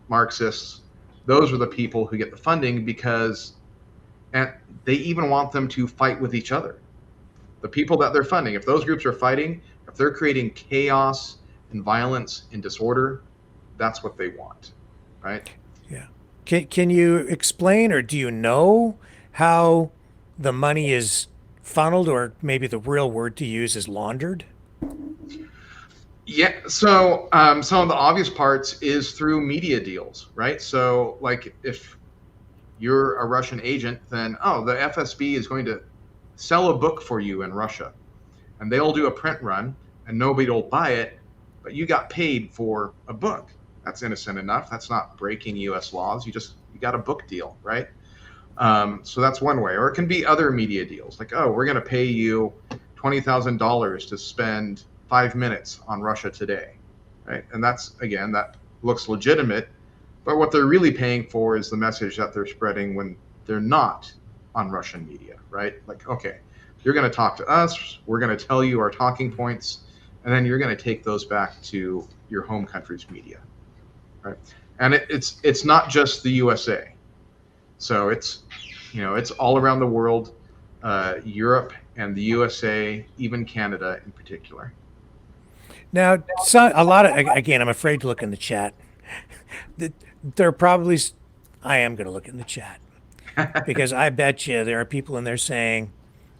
Marxists, those are the people who get the funding because and they even want them to fight with each other. The people that they're funding, if those groups are fighting, if they're creating chaos and violence and disorder, that's what they want, right? Yeah. Can you explain, or do you know how the money is funneled, or maybe the real word to use is laundered? Yeah, so some of the obvious parts is through media deals, right? So like if you're a Russian agent, then, the FSB is going to sell a book for you in Russia, and they'll do a print run and nobody will buy it, but you got paid for a book. That's innocent enough. That's not breaking US laws. You got a book deal, right? So that's one way. Or it can be other media deals, like, we're going to pay you $20,000 to spend 5 minutes on Russia Today, right? And that's, again, that looks legitimate, but what they're really paying for is the message that they're spreading when they're not on Russian media, right? Like, okay, you're going to talk to us, we're going to tell you our talking points, and then you're going to take those back to your home country's media, right? And it's not just the USA. So it's all around the world, Europe and the USA, even Canada in particular. Now, a lot of, again, I'm afraid to look in the chat. There are probably, I am going to look in the chat because I bet you there are people in there saying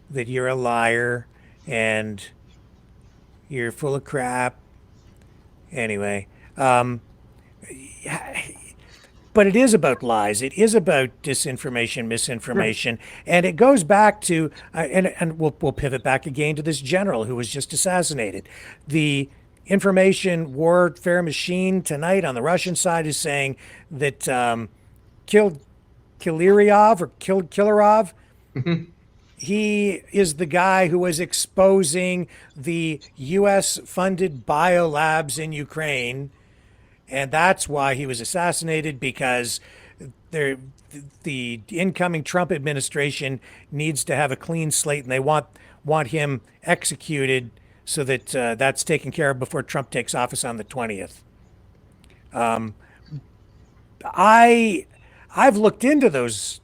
that you're a liar and you're full of crap. Anyway, but it is about lies. It is about disinformation, misinformation, and it goes back to and we'll pivot back again to this general who was just assassinated. The information warfare machine tonight on the Russian side is saying that killed Kirillov. He is the guy who was exposing the U.S.-funded biolabs in Ukraine, and that's why he was assassinated, because the incoming Trump administration needs to have a clean slate, and they want him executed so that that's taken care of before Trump takes office on the 20th. I've looked into those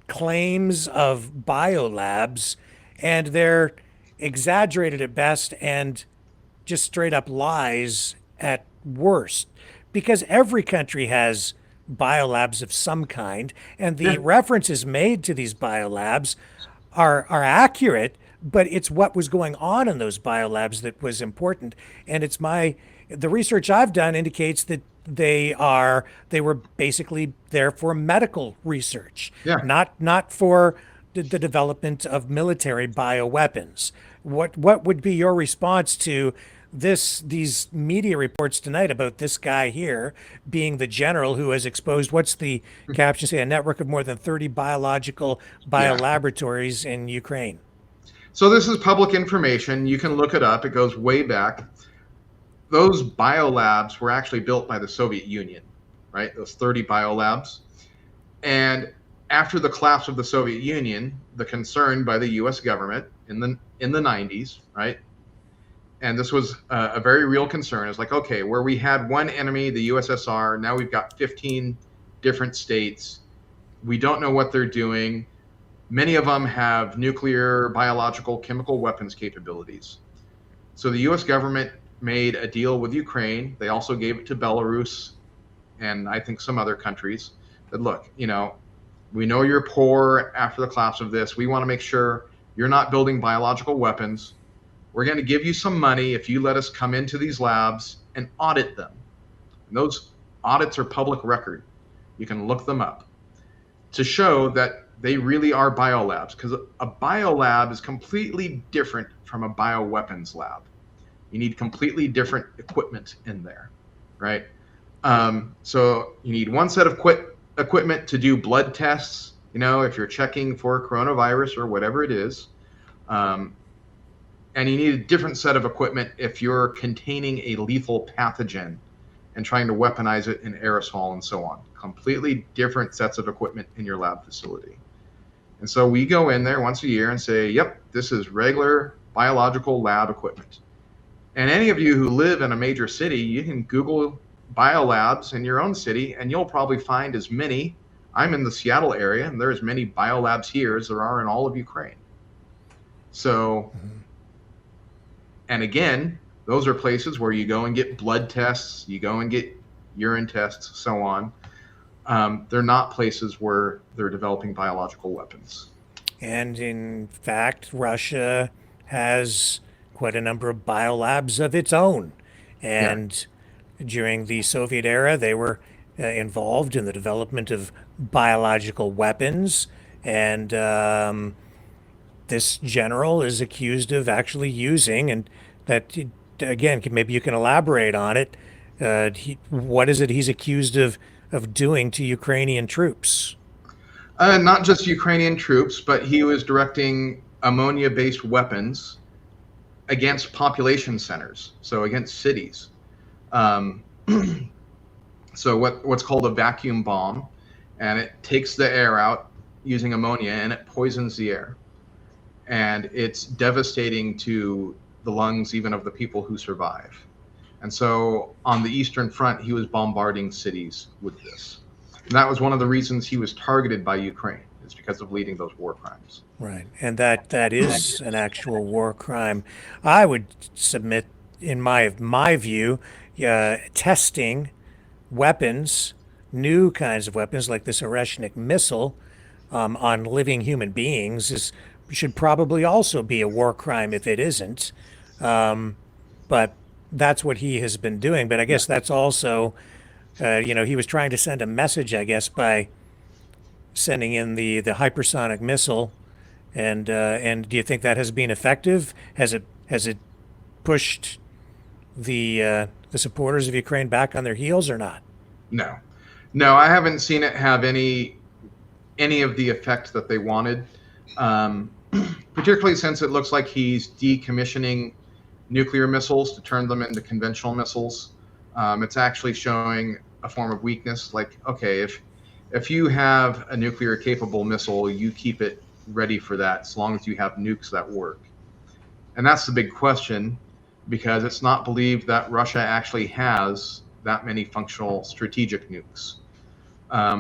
claims of biolabs, and they're exaggerated at best and just straight up lies at worst, because every country has biolabs of some kind, and the references made to these biolabs are accurate, but it's what was going on in those biolabs that was important. And the research I've done indicates that they were basically there for medical research, not for the development of military bioweapons. What would be your response to these media reports tonight about this guy here being the general who has exposed, what's the caption say, a network of more than 30 biological biolaboratories in Ukraine? So this is public information. You can look it up. It goes way back. Those biolabs were actually built by the Soviet Union, right? Those 30 biolabs. And after the collapse of the Soviet Union, the concern by the US government in the 90s, right? And this was a very real concern. It's like, okay, where we had one enemy, the USSR, now we've got 15 different states. We don't know what they're doing. Many of them have nuclear, biological, chemical weapons capabilities. So the US government made a deal with Ukraine. They also gave it to Belarus and I think some other countries that, look, we know you're poor after the collapse of this. We want to make sure you're not building biological weapons. We're going to give you some money if you let us come into these labs and audit them. And those audits are public record. You can look them up to show that they really are biolabs, because a biolab is completely different from a bioweapons lab. You need completely different equipment in there, right? So you need one set of equipment to do blood tests, if you're checking for coronavirus or whatever it is. And you need a different set of equipment if you're containing a lethal pathogen and trying to weaponize it in aerosol and so on. Completely different sets of equipment in your lab facility. And so we go in there once a year and say, yep, this is regular biological lab equipment. And any of you who live in a major city, you can Google biolabs in your own city, and you'll probably find as many. I'm in the Seattle area, and there's as many biolabs here as there are in all of Ukraine. So, and again, those are places where you go and get blood tests, you go and get urine tests, so on. they're not places where they're developing biological weapons. And in fact, Russia has quite a number of biolabs of its own. And during the Soviet era, they were involved in the development of biological weapons. And this general is accused of actually using, and that, again, maybe you can elaborate on it. What is it he's accused of doing to Ukrainian troops? Not just Ukrainian troops, but he was directing ammonia-based weapons against population centers, so against cities. So what's called a vacuum bomb, and it takes the air out using ammonia, and it poisons the air. And it's devastating to the lungs even of the people who survive. And so on the Eastern Front, he was bombarding cities with this. And that was one of the reasons he was targeted by Ukraine, is because of leading those war crimes. Right. And that is an actual war crime. I would submit, in my view, testing weapons, new kinds of weapons like this Oreshnik missile on living human beings should probably also be a war crime if it isn't. But that's what he has been doing. But I guess that's also, he was trying to send a message, I guess, by sending in the hypersonic missile. And do you think that has been effective? Has it pushed the supporters of Ukraine back on their heels or not? No, I haven't seen it have any of the effect that they wanted. Particularly since it looks like he's decommissioning nuclear missiles to turn them into conventional missiles. It's actually showing a form of weakness. Like, okay, if you have a nuclear capable missile, you keep it ready for that as long as you have nukes that work. And that's the big question, because it's not believed that Russia actually has that many functional strategic nukes.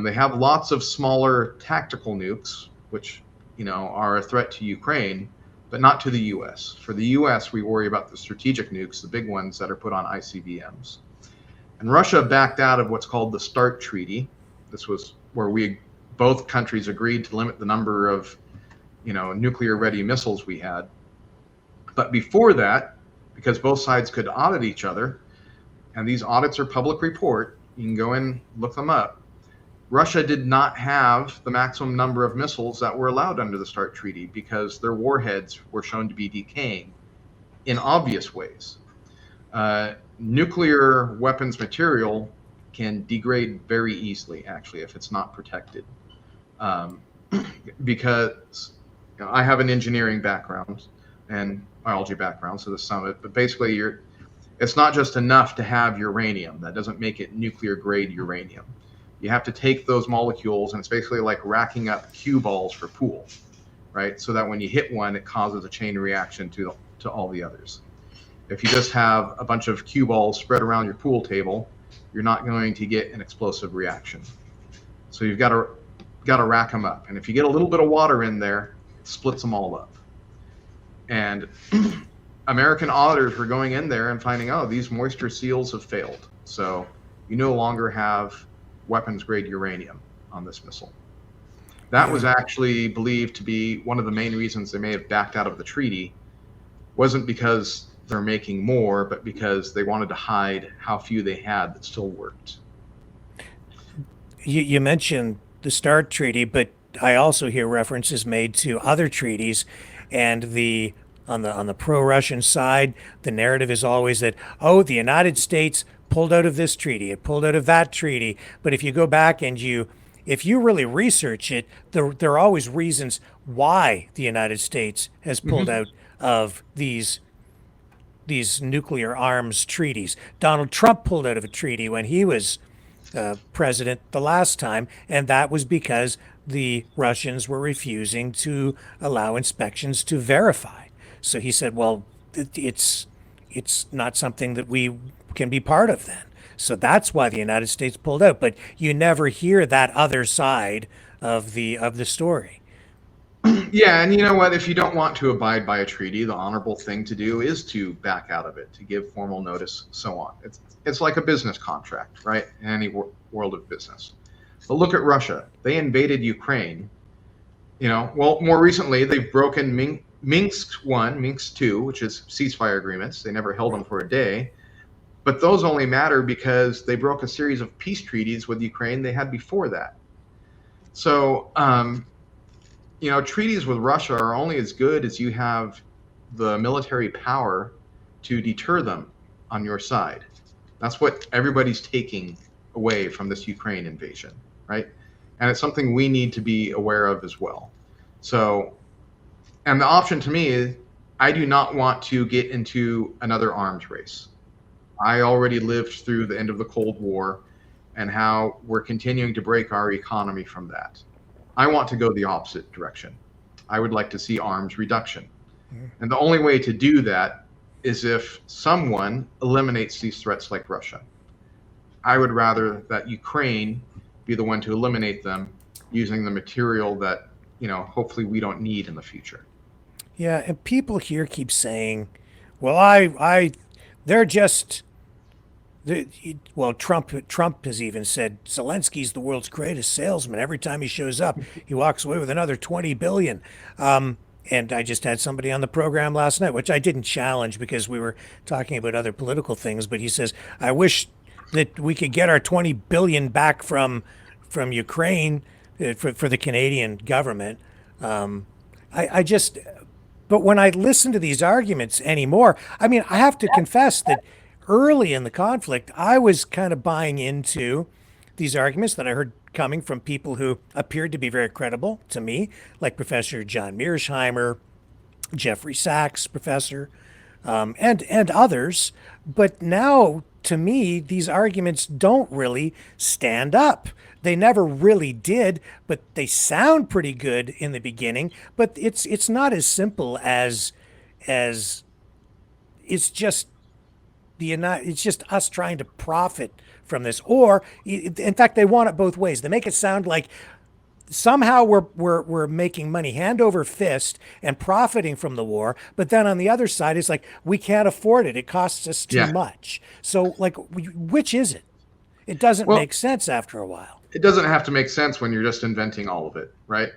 They have lots of smaller tactical nukes, which are a threat to Ukraine, but not to the U.S. For the U.S., we worry about the strategic nukes, the big ones that are put on ICBMs. And Russia backed out of what's called the START Treaty. This was where both countries agreed to limit the number of, nuclear-ready missiles we had. But before that, because both sides could audit each other, and these audits are public report, you can go in, look them up, Russia did not have the maximum number of missiles that were allowed under the START Treaty because their warheads were shown to be decaying in obvious ways. Nuclear weapons material can degrade very easily, actually, if it's not protected. Because I have an engineering background and biology background, so this is some of it, but basically it's not just enough to have uranium. That doesn't make it nuclear grade uranium. You have to take those molecules, and it's basically like racking up cue balls for pool, right? So that when you hit one, it causes a chain reaction to all the others. If you just have a bunch of cue balls spread around your pool table, you're not going to get an explosive reaction. So you've got to rack them up. And if you get a little bit of water in there, it splits them all up. And American auditors were going in there and finding, these moisture seals have failed. So you no longer have weapons grade uranium on this missile. That was actually believed to be one of the main reasons they may have backed out of the treaty. Wasn't because they're making more, but because they wanted to hide how few they had that still worked. You mentioned the START Treaty, but I also hear references made to other treaties, and on the pro-Russian side, the narrative is always that, the United States pulled out of this treaty, it pulled out of that treaty. But if you go back and if you really research it, there are always reasons why the United States has pulled out of these nuclear arms treaties. Donald Trump pulled out of a treaty when he was president the last time, and that was because the Russians were refusing to allow inspections to verify. So he said, well, it's not something that we can be part of then. So that's why the United States pulled out. But you never hear that other side of the story. Yeah, and you know what? If you don't want to abide by a treaty, the honorable thing to do is to back out of it, to give formal notice, so on. It's like a business contract, right? In any world of business. But look at Russia. They invaded Ukraine. Well, more recently, they've broken Minsk 1, Minsk 2, which is ceasefire agreements. They never held them for a day. But those only matter because they broke a series of peace treaties with Ukraine they had before that. So, treaties with Russia are only as good as you have the military power to deter them on your side. That's what everybody's taking away from this Ukraine invasion, right? And it's something we need to be aware of as well. So, and the option to me is, I do not want to get into another arms race. I already lived through the end of the Cold War and how we're continuing to break our economy from that. I want to go the opposite direction. I would like to see arms reduction. And the only way to do that is if someone eliminates these threats like Russia. I would rather that Ukraine be the one to eliminate them using the material that, hopefully we don't need in the future. Yeah, and people here keep saying, well, they're just, Trump has even said Zelensky's the world's greatest salesman. Every time he shows up, he walks away with another 20 billion. And I just had somebody on the program last night, which I didn't challenge because we were talking about other political things. But he says, I wish that we could get our 20 billion back from Ukraine for the Canadian government. But when I listen to these arguments anymore, I mean, I have to confess that early in the conflict, I was kind of buying into these arguments that I heard coming from people who appeared to be very credible to me, like Professor John Mearsheimer, Jeffrey Sachs, professor, and others. But now, to me, these arguments don't really stand up. They never really did, but they sound pretty good in the beginning. But it's not as simple as it's just it's just us trying to profit from this, or in fact, they want it both ways. They make it sound like somehow we're making money hand over fist and profiting from the war, but then on the other side, it's like we can't afford it. It costs us too much. So, like, which is it? It doesn't make sense after a while. It doesn't have to make sense when you're just inventing all of it, right?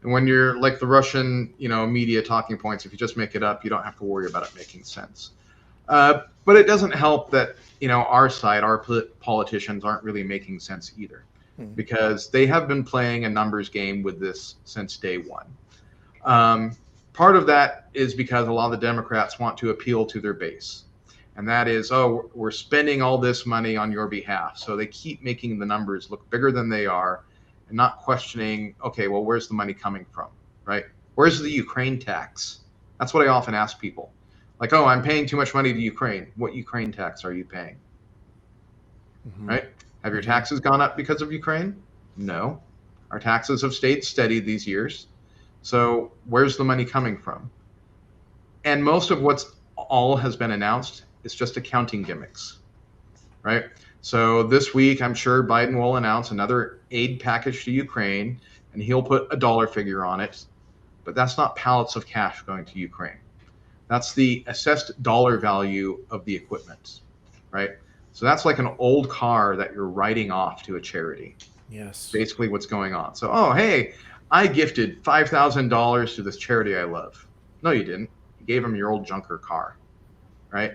And when you're like the Russian, media talking points, if you just make it up, you don't have to worry about it making sense. But it doesn't help that, our side, our politicians aren't really making sense either, because they have been playing a numbers game with this since day one. Part of that is because a lot of the Democrats want to appeal to their base. And that is, we're spending all this money on your behalf. So they keep making the numbers look bigger than they are and not questioning, okay, well, where's the money coming from, right? Where's the Ukraine tax? That's what I often ask people. Like, I'm paying too much money to Ukraine. What Ukraine tax are you paying? Right? Have your taxes gone up because of Ukraine? No. Our taxes have stayed steady these years. So where's the money coming from? And most of what's all has been announced is just accounting gimmicks, right? So this week, I'm sure Biden will announce another aid package to Ukraine, and he'll put a dollar figure on it. But that's not pallets of cash going to Ukraine. That's the assessed dollar value of the equipment, right? So that's like an old car that you're writing off to a charity. Yes. Basically what's going on. So, hey, I gifted $5,000 to this charity I love. No, you didn't. You gave them your old junker car, right?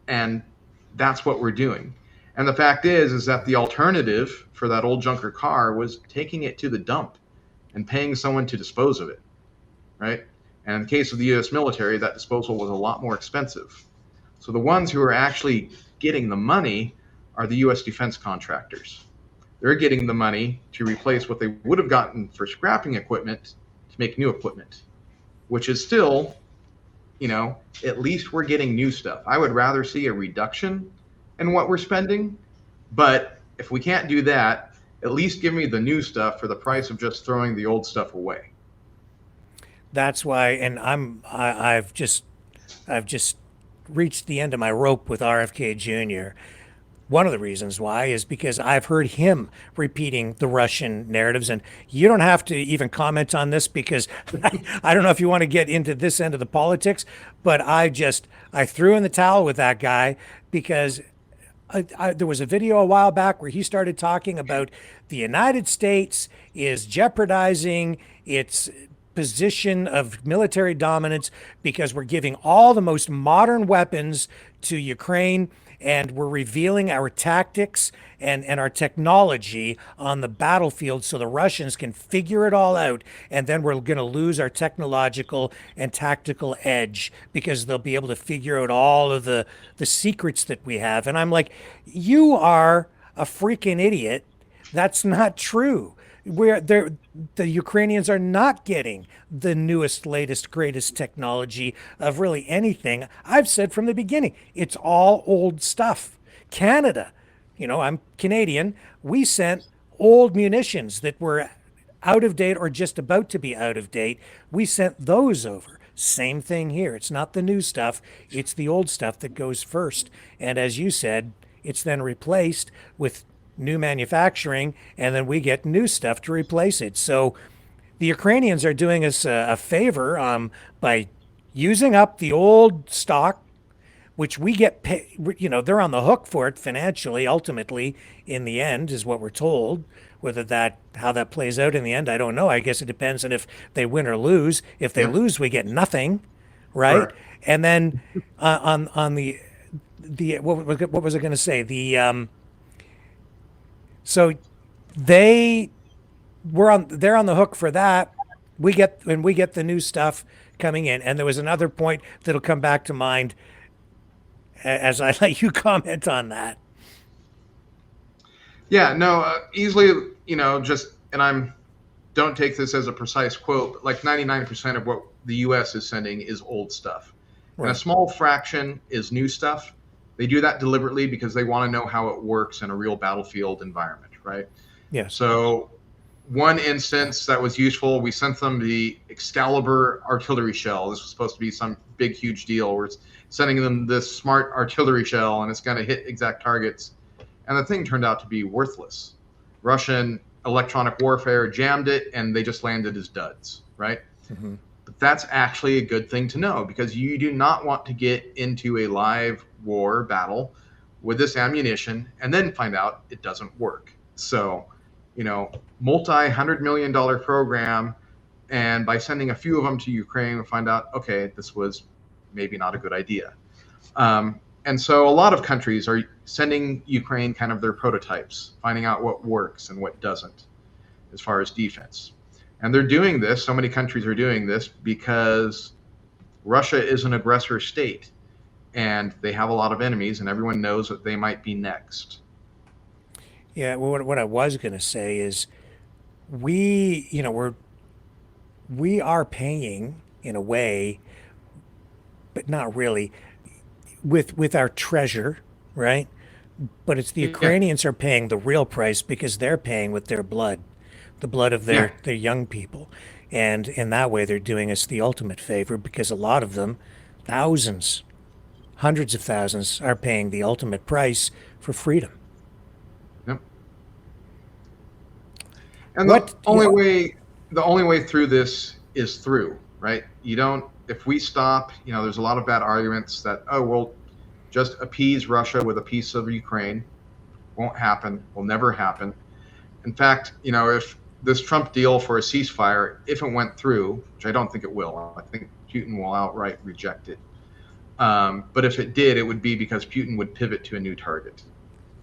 And that's what we're doing. And the fact is that the alternative for that old junker car was taking it to the dump and paying someone to dispose of it, right? And in the case of the U.S. military, that disposal was a lot more expensive. So the ones who are actually getting the money are the U.S. defense contractors. They're getting the money to replace what they would have gotten for scrapping equipment to make new equipment, which is still, at least we're getting new stuff. I would rather see a reduction in what we're spending, but if we can't do that, at least give me the new stuff for the price of just throwing the old stuff away. That's why, and I've just reached the end of my rope with RFK Jr. One of the reasons why is because I've heard him repeating the Russian narratives, and you don't have to even comment on this because I don't know if you want to get into this end of the politics, but I threw in the towel with that guy because there was a video a while back where he started talking about the United States is jeopardizing its position of military dominance because we're giving all the most modern weapons to Ukraine, and we're revealing our tactics and our technology on the battlefield so the Russians can figure it all out, and then we're going to lose our technological and tactical edge because they'll be able to figure out all of the secrets that we have. And I'm like, you are a freaking idiot. That's not true. The Ukrainians are not getting the newest, latest, greatest technology of really anything. I've said from the beginning, it's all old stuff. Canada, I'm Canadian. We sent old munitions that were out of date or just about to be out of date. We sent those over. Same thing here. It's not the new stuff. It's the old stuff that goes first. And as you said, it's then replaced with new manufacturing, and then we get new stuff to replace it. So the Ukrainians are doing us a favor by using up the old stock, which we get they're on the hook for it financially, ultimately, in the end, is what we're told. How that plays out in the end, I don't know. I guess it depends on if they win or lose. If they lose, we get nothing, right? Sure. And then on the what was I going to say? So they're on the hook for that. We get the new stuff coming in. And there was another point that'll come back to mind as I let you comment on that. Yeah, no, easily, don't take this as a precise quote, but like 99% of what the U.S. is sending is old stuff. Right. And a small fraction is new stuff. They do that deliberately because they want to know how it works in a real battlefield environment, right? Yeah. So one instance that was useful, we sent them the Excalibur artillery shell. This was supposed to be some big, huge deal. We're sending them this smart artillery shell, and it's going to hit exact targets. And the thing turned out to be worthless. Russian electronic warfare jammed it, and they just landed as duds, right? Mm-hmm. But that's actually a good thing to know, because you do not want to get into a live war battle with this ammunition and then find out it doesn't work. So, multi-$100 million program, and by sending a few of them to Ukraine, we find out, okay, this was maybe not a good idea. And so a lot of countries are sending Ukraine kind of their prototypes, finding out what works and what doesn't as far as defense. And they're doing this, so many countries are doing this because Russia is an aggressor state, and they have a lot of enemies, and everyone knows that they might be next. Yeah, well, what I was going to say is we are paying in a way, but not really, with our treasure, right? But it's the Ukrainians are paying the real price because they're paying with their blood, the blood of their young people. And in that way, they're doing us the ultimate favor, because a lot of them, thousands, hundreds of thousands, are paying the ultimate price for freedom. Yep. And the only way through this is through, right? If we stop, there's a lot of bad arguments that, we'll just appease Russia with a piece of Ukraine. Won't happen. Will never happen. In fact, if this Trump deal for a ceasefire, if it went through, which I don't think it will, I think Putin will outright reject it. But if it did, it would be because Putin would pivot to a new target.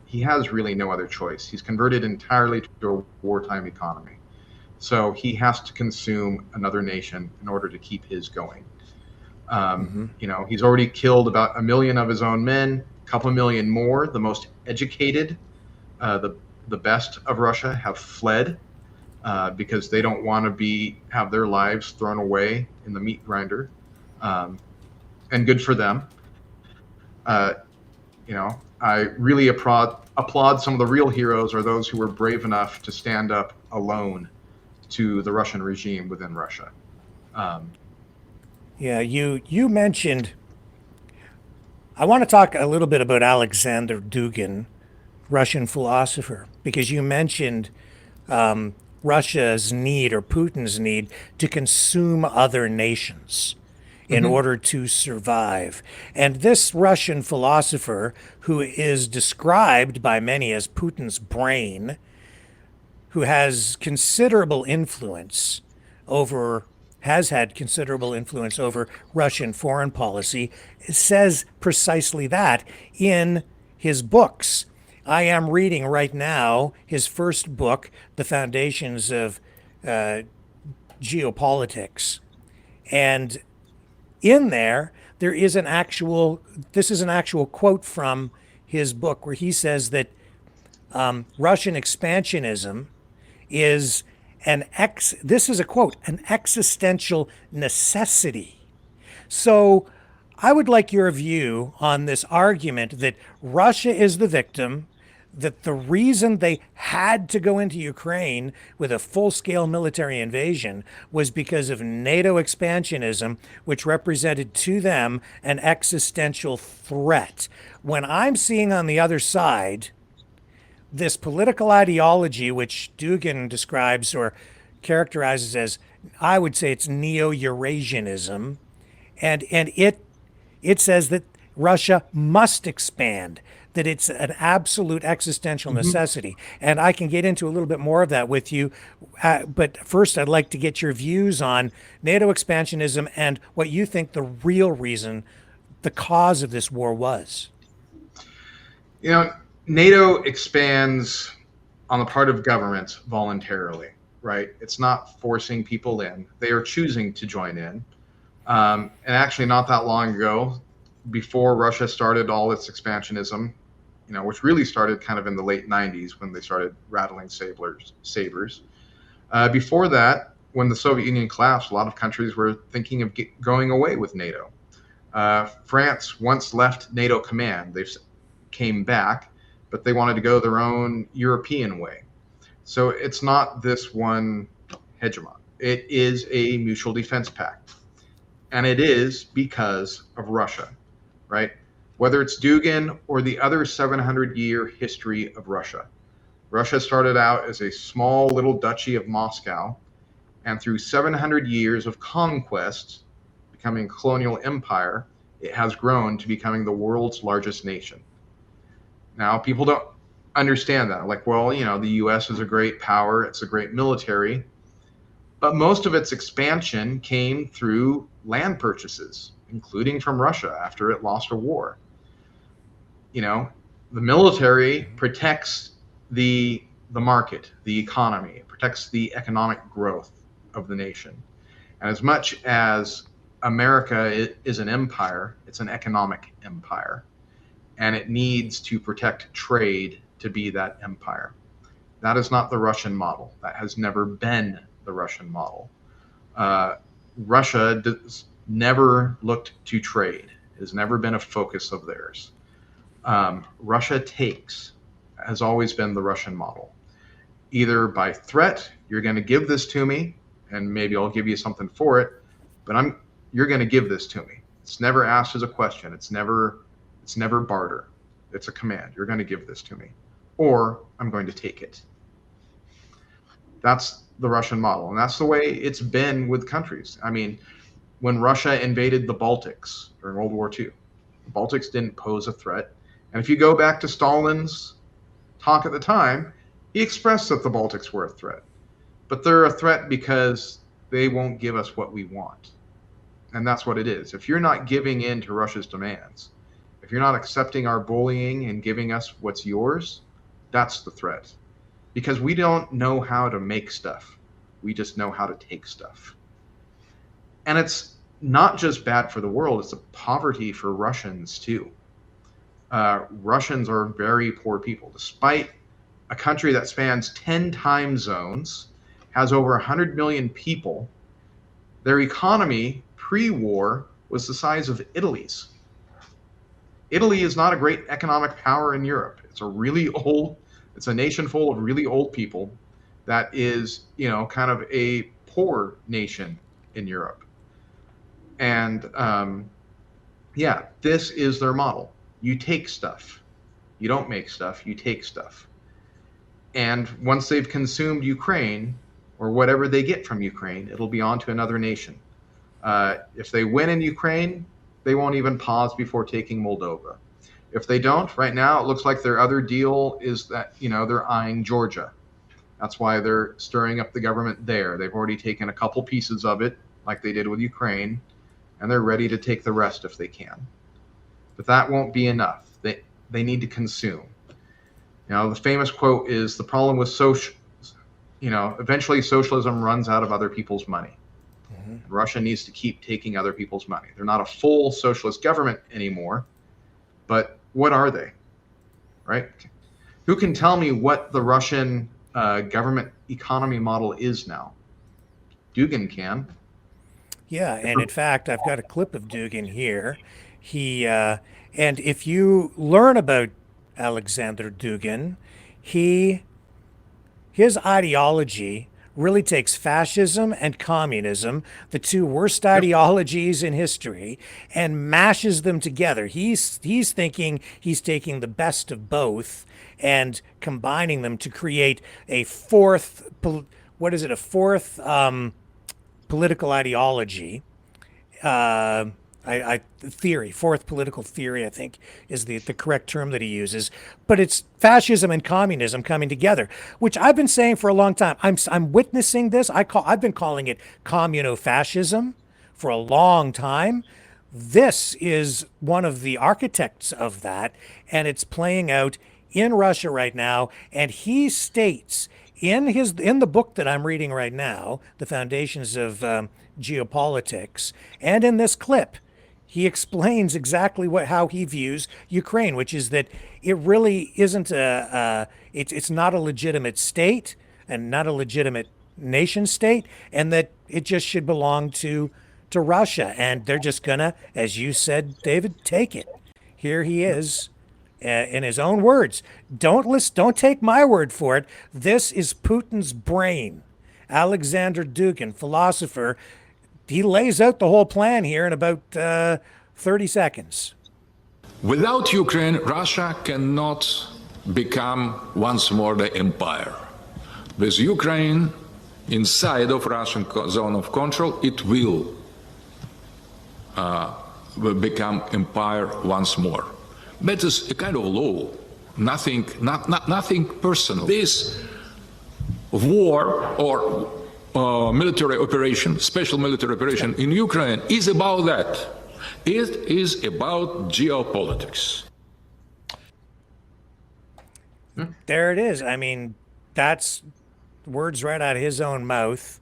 He has really no other choice. He's converted entirely to a wartime economy. So he has to consume another nation in order to keep his going. He's already killed about 1 million of his own men, a couple million more. The most educated, the best of Russia, have fled because they don't want to have their lives thrown away in the meat grinder. And good for them. I really applaud some of the real heroes, are those who were brave enough to stand up alone to the Russian regime within Russia. You mentioned, I want to talk a little bit about Alexander Dugin, Russian philosopher, because you mentioned Russia's need, or Putin's need, to consume other nations. in order to survive. And this Russian philosopher, who is described by many as Putin's brain, who has considerable influence over, has had considerable influence over Russian foreign policy, says precisely that in his books. I am reading right now his first book, The Foundations of Geopolitics. And in there is this is an actual quote from his book where he says that Russian expansionism is this is a quote, an existential necessity. So I would like your view on this argument that Russia is the victim, that the reason they had to go into Ukraine with a full-scale military invasion was because of NATO expansionism, which represented to them an existential threat. When I'm seeing on the other side this political ideology, which Dugin describes or characterizes as, I would say it's neo-Eurasianism, and it says that Russia must expand, that it's an absolute existential necessity. And I can get into a little bit more of that with you. But first, I'd like to get your views on NATO expansionism and what you think the real reason, the cause of this war was. You know, NATO expands on the part of governments voluntarily, right? It's not forcing people in. They are choosing to join in. And actually not that long ago, before Russia started all its expansionism, you know, which really started kind of in the late 90s when they started rattling sabers. Before that, when the Soviet Union collapsed, a lot of countries were thinking of going away with NATO. France once left NATO command. They came back, but they wanted to go their own European way. So it's not this one hegemon. It is a mutual defense pact. And it is because of Russia, right? Whether it's Dugin or the other 700-year history of Russia. Russia started out as a small little duchy of Moscow, and through 700 years of conquest, becoming a colonial empire, it has grown to becoming the world's largest nation. Now, people don't understand that. Like, well, you know, the U.S. is a great power, it's a great military, but most of its expansion came through land purchases, including from Russia after it lost a war. You know, the military protects the market, the economy, it protects the economic growth of the nation. And as much as America is an empire, it's an economic empire, and it needs to protect trade to be that empire. That is not the Russian model. That has never been the Russian model. Russia never looked to trade. It has never been a focus of theirs. Russia takes has always been the Russian model. Either by threat, you're going to give this to me, and maybe I'll give you something for it, but you're going to give this to me. It's never asked as a question. It's never barter. It's a command. You're going to give this to me, or I'm going to take it. That's the Russian model, and that's the way it's been with countries. I mean, when Russia invaded the Baltics during World War II, the Baltics didn't pose a threat. And if you go back to Stalin's talk at the time, he expressed that the Baltics were a threat. But they're a threat because they won't give us what we want. And that's what it is. If you're not giving in to Russia's demands, if you're not accepting our bullying and giving us what's yours, that's the threat. Because we don't know how to make stuff. We just know how to take stuff. And it's not just bad for the world, it's a poverty for Russians too. Russians are very poor people. Despite a country that spans 10 time zones, has over 100 million people, their economy pre-war was the size of Italy's. Italy is not a great economic power in Europe. It's a nation full of really old people that is, you know, kind of a poor nation in Europe. And yeah, this is their model. You take stuff. You don't make stuff, you take stuff. And once they've consumed Ukraine, or whatever they get from Ukraine, it'll be on to another nation. If they win in Ukraine, they won't even pause before taking Moldova. If they don't, right now, it looks like their other deal is that, they're eyeing Georgia. That's why they're stirring up the government there. They've already taken a couple pieces of it, like they did with Ukraine, and they're ready to take the rest if they can. But that won't be enough. They need to consume. The famous quote is, the problem with eventually socialism runs out of other people's money. Mm-hmm. Russia needs to keep taking other people's money. They're not a full socialist government anymore, but what are they, right? Who can tell me what the Russian government economy model is now? Dugin can. Yeah, and in fact, I've got a clip of Dugin here. And if you learn about Alexander Dugin, his ideology really takes fascism and communism, the two worst ideologies in history, and mashes them together. He's thinking he's taking the best of both and combining them to create a fourth political ideology. Fourth political theory, I think, is the correct term that he uses. But it's fascism and communism coming together, which I've been saying for a long time. I'm witnessing this. I've been calling it communo-fascism for a long time. This is one of the architects of that, and it's playing out in Russia right now. And he states in the book that I'm reading right now, The Foundations of Geopolitics, and in this clip, he explains exactly how he views Ukraine, which is that it really isn't it's not a legitimate state and not a legitimate nation state, and that it just should belong to Russia, and they're just gonna, as you said, David, take it. Here he is, in his own words. Don't take my word for it. This is Putin's brain. Alexander Dugin, philosopher. He lays out the whole plan here in about 30 seconds. Without Ukraine, Russia cannot become once more the empire. With Ukraine inside of Russian zone of control, it will become empire once more. That is a kind of law, nothing personal. This war or military operation, special military operation in Ukraine is about that. It is about geopolitics. There it is. I mean, that's words right out of his own mouth.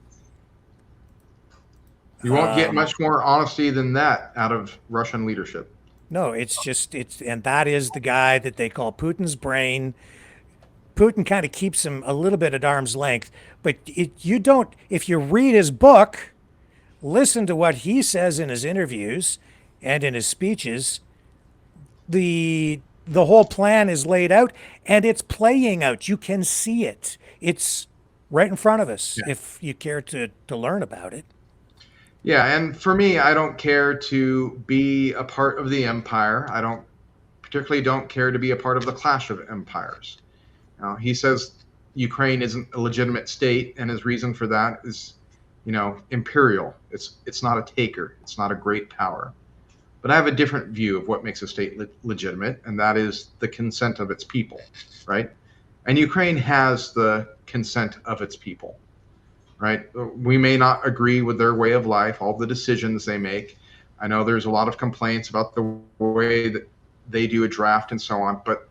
You won't get much more honesty than that out of Russian leadership. No, and that is the guy that they call Putin's brain. Putin kind of keeps him a little bit at arm's length, but if you read his book, listen to what he says in his interviews and in his speeches, the whole plan is laid out and it's playing out. You can see it. It's right in front of us, if you care to learn about it. Yeah, and for me, I don't care to be a part of the empire. I particularly don't care to be a part of the clash of empires. Now, he says Ukraine isn't a legitimate state, and his reason for that is, imperial. It's not a taker. It's not a great power. But I have a different view of what makes a state legitimate, and that is the consent of its people, right? And Ukraine has the consent of its people, right? We may not agree with their way of life, all the decisions they make. I know there's a lot of complaints about the way that they do a draft and so on, but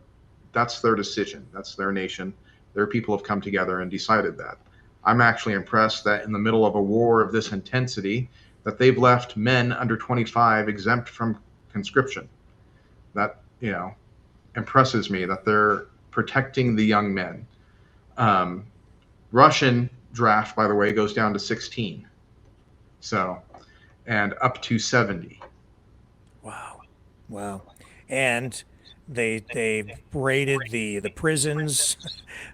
that's their decision. That's their nation. Their people have come together and decided that. I'm actually impressed that in the middle of a war of this intensity, that they've left men under 25 exempt from conscription. That, impresses me that they're protecting the young men. Russian draft, by the way, goes down to 16. And up to 70. Wow. And they've raided the prisons.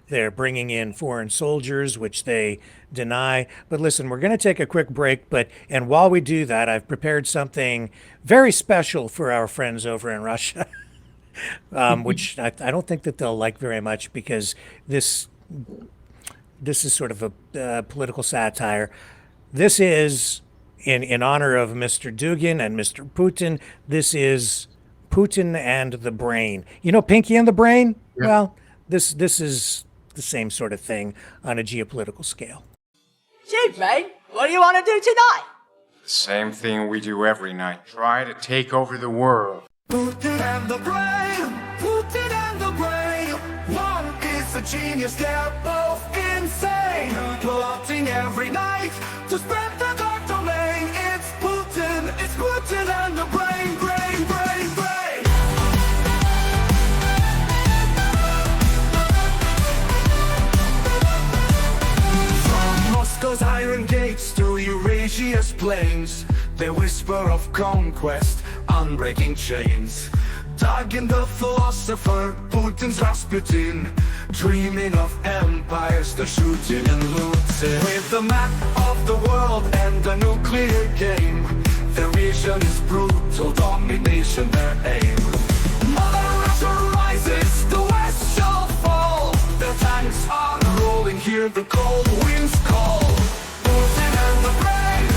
They're bringing in foreign soldiers, which they deny. But listen, we're going to take a quick break. And while we do that, I've prepared something very special for our friends over in Russia, which I don't think that they'll like very much, because this is sort of a political satire. This is in honor of Mr. Dugin and Mr. Putin, this is Putin and the brain. You know, Pinky and the Brain? Yeah. Well, this is the same sort of thing on a geopolitical scale. Chief, mate, what do you want to do tonight? The same thing we do every night. Try to take over the world. Putin and the brain, Putin and the brain. One is a genius, they're both insane. Plotting every night to spread the dark domain. It's Putin and the brain, brain, brain, brain. From Moscow's iron gates to Eurasia's plains, they whisper of conquest, unbreaking chains. Dugin the philosopher, Putin's Rasputin, dreaming of empires, the shooting and looting. With the map of the world and the nuclear game, their vision is brutal domination, their aim. Mother Russia rises, the West shall fall. Their tanks are rolling, hear the cold winds call. Putin and the brain,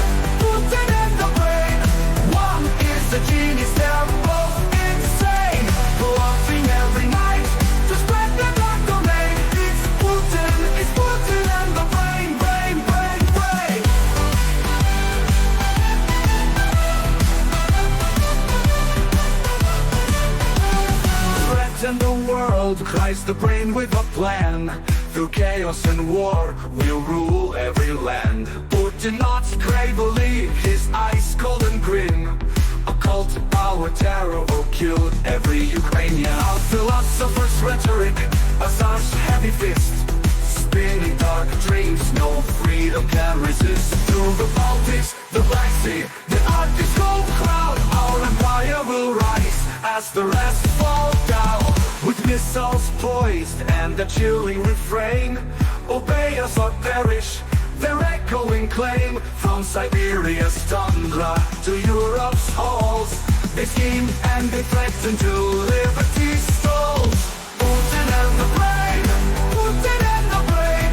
Putin and the brain. One is a genius, they're both insane. Plotting every night to spread the dark domain. It's Putin and the brain, brain, brain, brain. Threaten the world, cries the brain with a plan. Through chaos and war, we'll rule every land. Putin nods gravely, his eyes cold and grim. Occult power, terror will kill every Ukrainian. Our philosopher's rhetoric, a Tsar's heavy fist. Spinning dark dreams, no freedom can resist. Through the Baltics, the Black Sea, the Arctic cold crowd, our empire will rise as the rest fall down. With missiles poised and a chilling refrain, obey us or perish, their echoing claim. From Siberia's tundra to Europe's halls, they scheme and they threaten to liberty's stalls. Putin and the brain, Putin and the brain.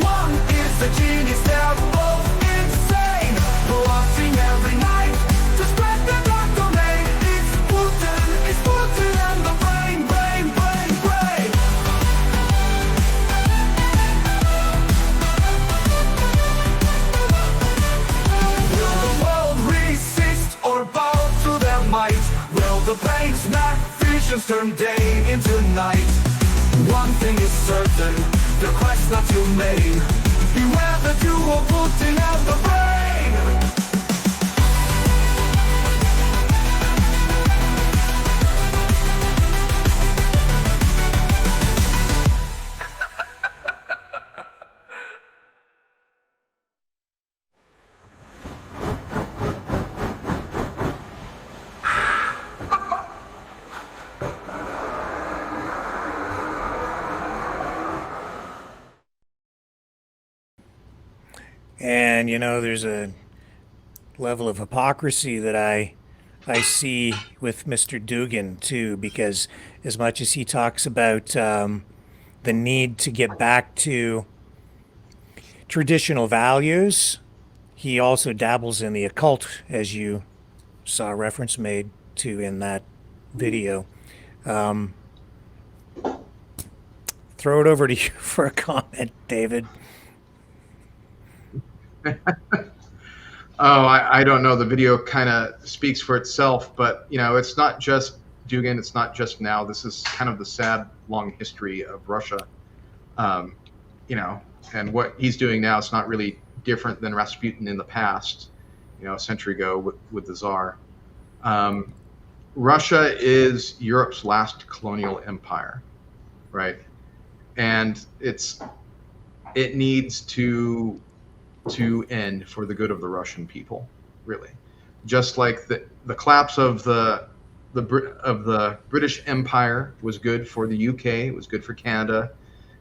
One is a genius, they're both insane. Plotting every night to spread the dark domain. It's Putin and the brain, brain, brain, brain. Will the world resist or bow to their might? Will the brain's mad visions turn day into night? One thing is certain, the quest not to main. Beware the duo Putin and the brain. And, you know, there's a level of hypocrisy that I see with Mr. Dugin, too, because as much as he talks about the need to get back to traditional values, he also dabbles in the occult, as you saw a reference made to in that video. Throw it over to you for a comment, David. I don't know. The video kind of speaks for itself, but you know, it's not just Dugin. It's not just now. This is kind of the sad, long history of Russia. You know, and what he's doing now is not really different than Rasputin in the past. You know, a century ago with the Tsar. Russia is Europe's last colonial empire, right? And it needs to end for the good of the Russian people, really. Just like the collapse of the British Empire was good for the UK, it was good for Canada,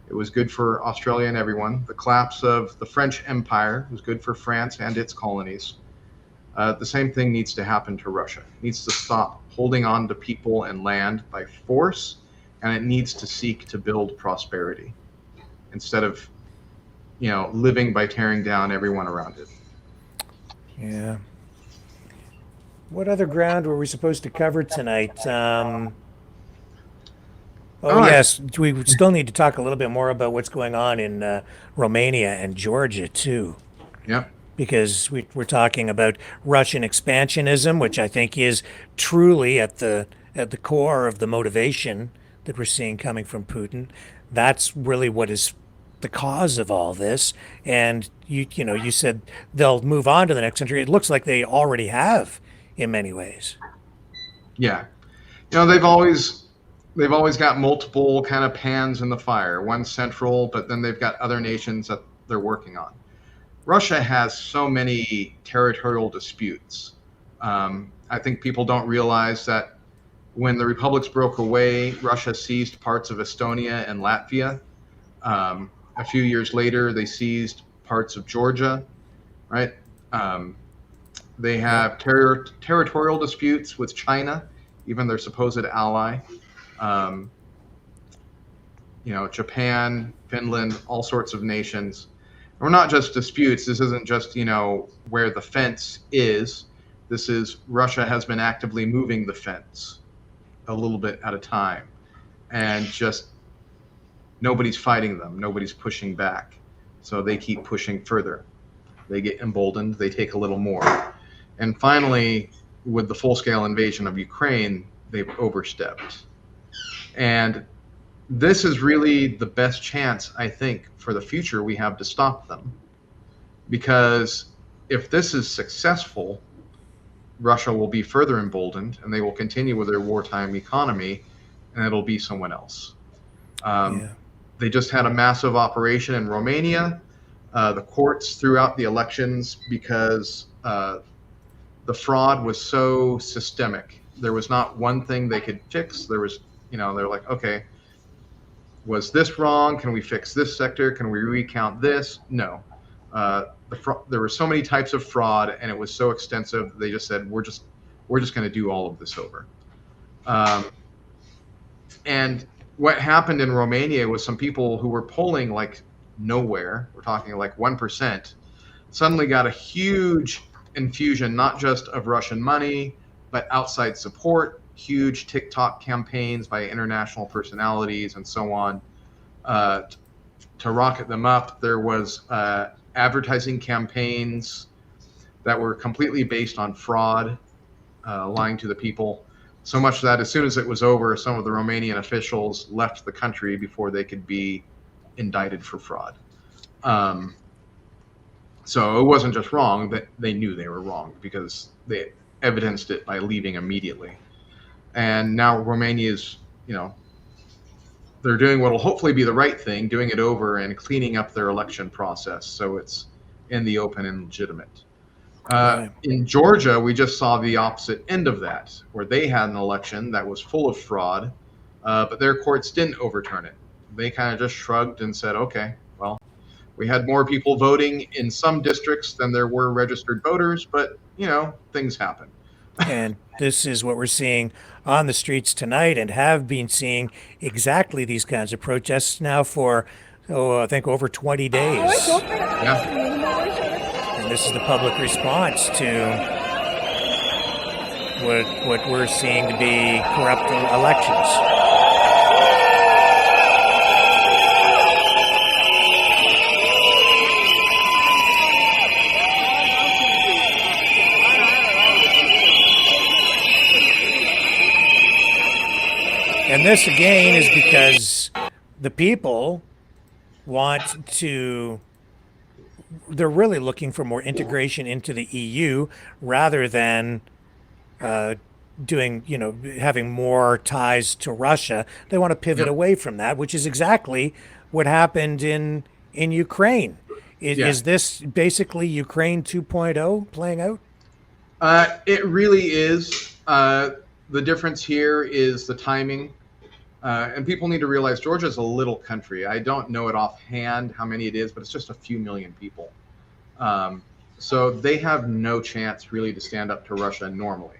it was good for Australia and everyone. The collapse of the French Empire was good for France and its colonies. The same thing needs to happen to Russia. It needs to stop holding on to people and land by force, and it needs to seek to build prosperity instead of, you know, living by tearing down everyone around it. Yeah. What other ground were we supposed to cover tonight? Yes, we still need to talk a little bit more about what's going on in Romania and Georgia too. Yep. Because we're talking about Russian expansionism, which I think is truly at the core of the motivation that we're seeing coming from Putin. That's really what is the cause of all this. And you said they'll move on to the next century. It looks like they already have in many ways. Yeah. They've always got multiple kind of pans in the fire. One central, but then they've got other nations that they're working on. Russia has so many territorial disputes. I think people don't realize that when the republics broke away, Russia seized parts of Estonia and Latvia. A few years later, they seized parts of Georgia, right? They have territorial disputes with China, even their supposed ally. Japan, Finland, all sorts of nations. We're not just disputes. This isn't just, where the fence is. This is Russia has been actively moving the fence a little bit at a time. And just nobody's fighting them. Nobody's pushing back. So they keep pushing further. They get emboldened. They take a little more. And finally, with the full-scale invasion of Ukraine, they've overstepped. And this is really the best chance, I think, for the future we have to stop them. Because if this is successful, Russia will be further emboldened and they will continue with their wartime economy, and it'll be someone else. They just had a massive operation in Romania. The courts threw out the elections because the fraud was so systemic. There was not one thing they could fix. There was, they're like, okay, was this wrong? Can we fix this sector? Can we recount this? No. There were so many types of fraud, and it was so extensive. They just said, we're just going to do all of this over. And what happened in Romania was some people who were polling like nowhere, we're talking like 1%, suddenly got a huge infusion, not just of Russian money, but outside support, huge TikTok campaigns by international personalities and so on to rocket them up. There was advertising campaigns that were completely based on fraud, lying to the people. So much that as soon as it was over, some of the Romanian officials left the country before they could be indicted for fraud. So it wasn't just wrong, that they knew they were wrong because they evidenced it by leaving immediately. And now Romania is, they're doing what will hopefully be the right thing, doing it over and cleaning up their election process so it's in the open and legitimate. In Georgia, we just saw the opposite end of that, where they had an election that was full of fraud, but their courts didn't overturn it. They kind of just shrugged and said, okay, well, we had more people voting in some districts than there were registered voters, but, things happen. And this is what we're seeing on the streets tonight, and have been seeing exactly these kinds of protests now for, I think over 20 days. Yeah. And this is the public response to what we're seeing to be corrupt elections. And this, again, is because the people want to, they're really looking for more integration into the EU rather than having more ties to Russia. They want to pivot away from that, which is exactly what happened in Ukraine. Is this basically Ukraine 2.0 playing out? It really is. The difference here is the timing. And people need to realize Georgia's a little country. I don't know it offhand how many it is, but it's just a few million people. So they have no chance really to stand up to Russia normally.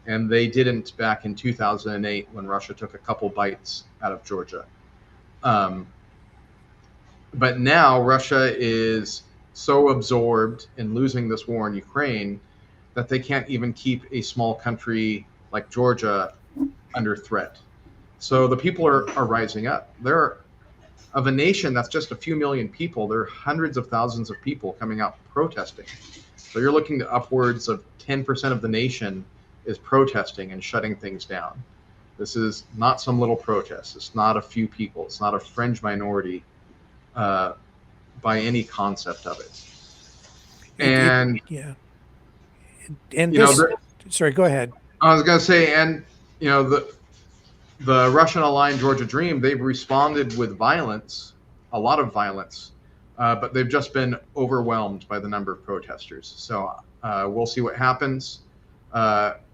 And they didn't back in 2008 when Russia took a couple bites out of Georgia. But now Russia is so absorbed in losing this war in Ukraine that they can't even keep a small country like Georgia under threat. So the people are rising up. They're of a nation that's just a few million people. There are hundreds of thousands of people coming out protesting. So you're looking to upwards of 10% of the nation is protesting and shutting things down. This is not some little protest. It's not a few people. It's not a fringe minority by any concept of it. And yeah. And you this, know, sorry, go ahead. I was going to say, and you know, the Russian-aligned Georgia Dream, they've responded with violence, a lot of violence, but they've just been overwhelmed by the number of protesters. So we'll see what happens,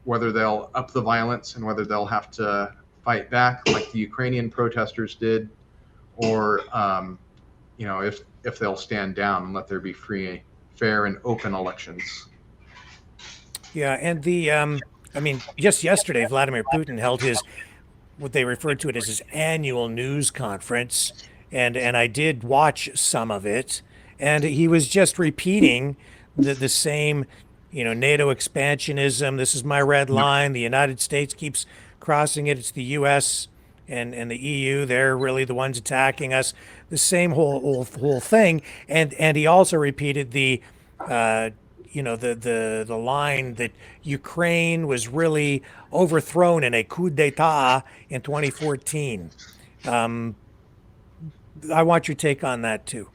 whether they'll up the violence and whether they'll have to fight back like the Ukrainian protesters did, or you know, if they'll stand down and let there be free, fair, and open elections. Yeah, and the I mean, just yesterday, Vladimir Putin held his, what they referred to it as his annual news conference, and I did watch some of it, and he was just repeating the same, you know, NATO expansionism. This is my red line. The United States keeps crossing it. It's the U.S. and the EU. They're really the ones attacking us. The same whole thing, and he also repeated the. You know, the line that Ukraine was really overthrown in a coup d'etat in 2014. I want your take on that too.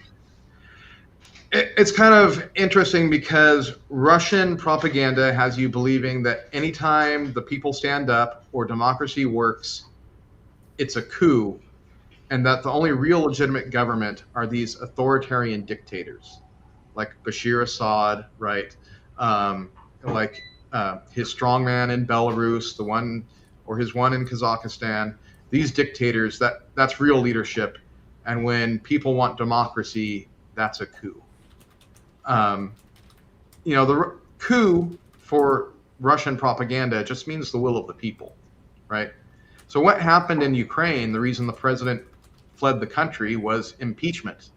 It's kind of interesting because Russian propaganda has you believing that anytime the people stand up or democracy works, it's a coup, and that the only real legitimate government are these authoritarian dictators, like Bashir Assad, right? Like his strongman in Belarus, the one, or his one in Kazakhstan. These dictators, that's real leadership. And when people want democracy, that's a coup. You know, the coup for Russian propaganda just means the will of the people, right? So what happened in Ukraine, the reason the president fled the country was impeachment.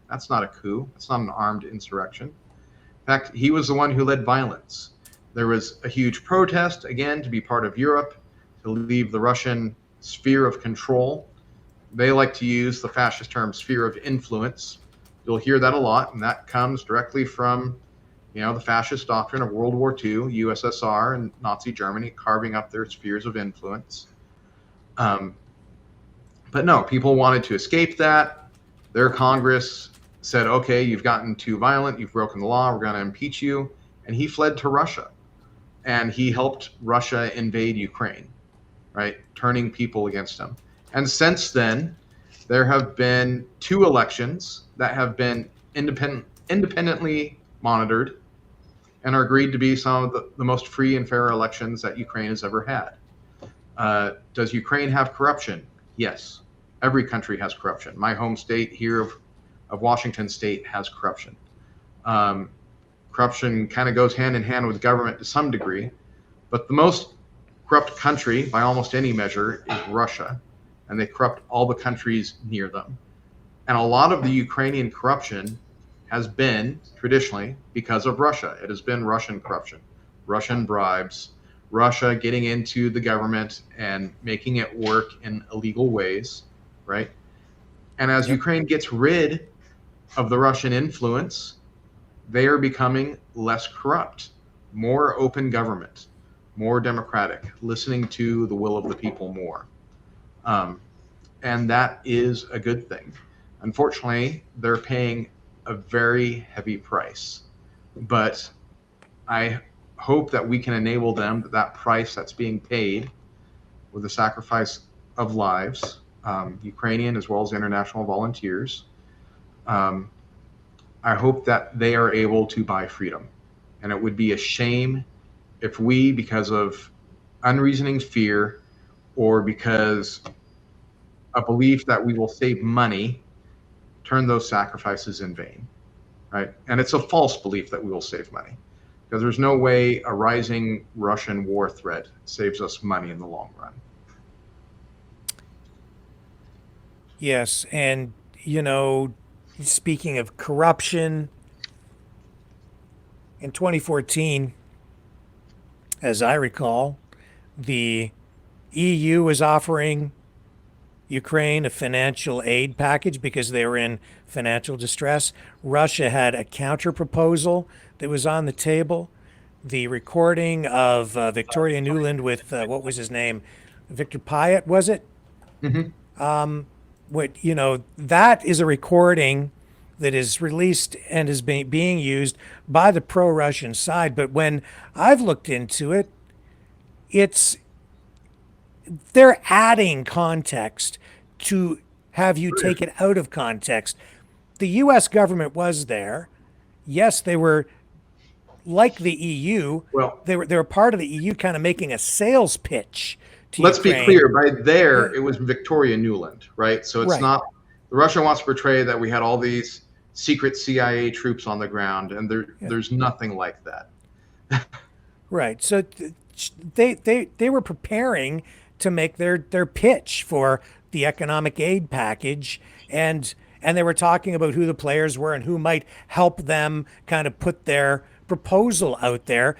That's not a coup. It's not an armed insurrection. In fact, he was the one who led violence. There was a huge protest, again, to be part of Europe, to leave the Russian sphere of control. They like to use the fascist term sphere of influence. You'll hear that a lot, and that comes directly from, you know, the fascist doctrine of World War II, USSR and Nazi Germany carving up their spheres of influence. But no, people wanted to escape that. Their Congress said, okay, you've gotten too violent, you've broken the law, we're going to impeach you. And he fled to Russia. And he helped Russia invade Ukraine, right? Turning people against him. And since then, there have been 2 elections that have been independently monitored and are agreed to be some of the most free and fair elections that Ukraine has ever had. Does Ukraine have corruption? Yes. Every country has corruption. My home state here of Washington State has corruption. Corruption kind of goes hand in hand with government to some degree, but the most corrupt country by almost any measure is Russia, and they corrupt all the countries near them. And a lot of the Ukrainian corruption has been traditionally because of Russia. It has been Russian corruption, Russian bribes, Russia getting into the government and making it work in illegal ways, right? And as Ukraine gets rid of the Russian influence, they are becoming less corrupt, more open government, more democratic, listening to the will of the people more. And that is a good thing. Unfortunately, they're paying a very heavy price. But I hope that we can enable them that price that's being paid with the sacrifice of lives, Ukrainian as well as international volunteers. I hope that they are able to buy freedom. And it would be a shame if we, because of unreasoning fear or because a belief that we will save money, turn those sacrifices in vain, right? And it's a false belief that we will save money, because there's no way a rising Russian war threat saves us money in the long run. Yes, and, you know, speaking of corruption, in 2014, as I recall, the EU was offering Ukraine a financial aid package because they were in financial distress. Russia had a counter proposal that was on the table. The recording of Victoria Nuland with, what was his name? Victor Pyatt, was it? That is a recording that is released and is being used by the pro-Russian side. But when I've looked into it, they're adding context to have you take it out of context. The U.S. government was there. Yes, they were like the EU. Well, they were part of the EU, kind of making a sales pitch to let's Ukraine. be clear. By there, it was Victoria Nuland, right? So it's Right. not. Russia wants to portray that we had all these secret CIA troops on the ground, and there's nothing like that. Right. So they were preparing to make their pitch for the economic aid package, and they were talking about who the players were and who might help them kind of put their proposal out there.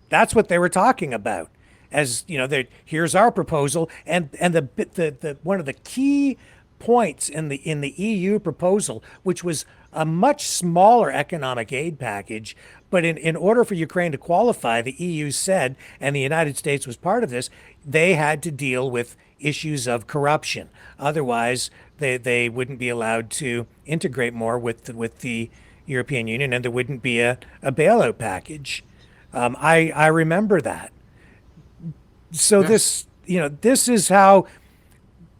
That's what they were talking about. As you know, here's our proposal, and the one of the key points in the EU proposal, which was a much smaller economic aid package, but in order for Ukraine to qualify, the EU said, and the United States was part of this, they had to deal with issues of corruption. Otherwise, they wouldn't be allowed to integrate more with the European Union, and there wouldn't be a bailout package. I remember that. So this is how.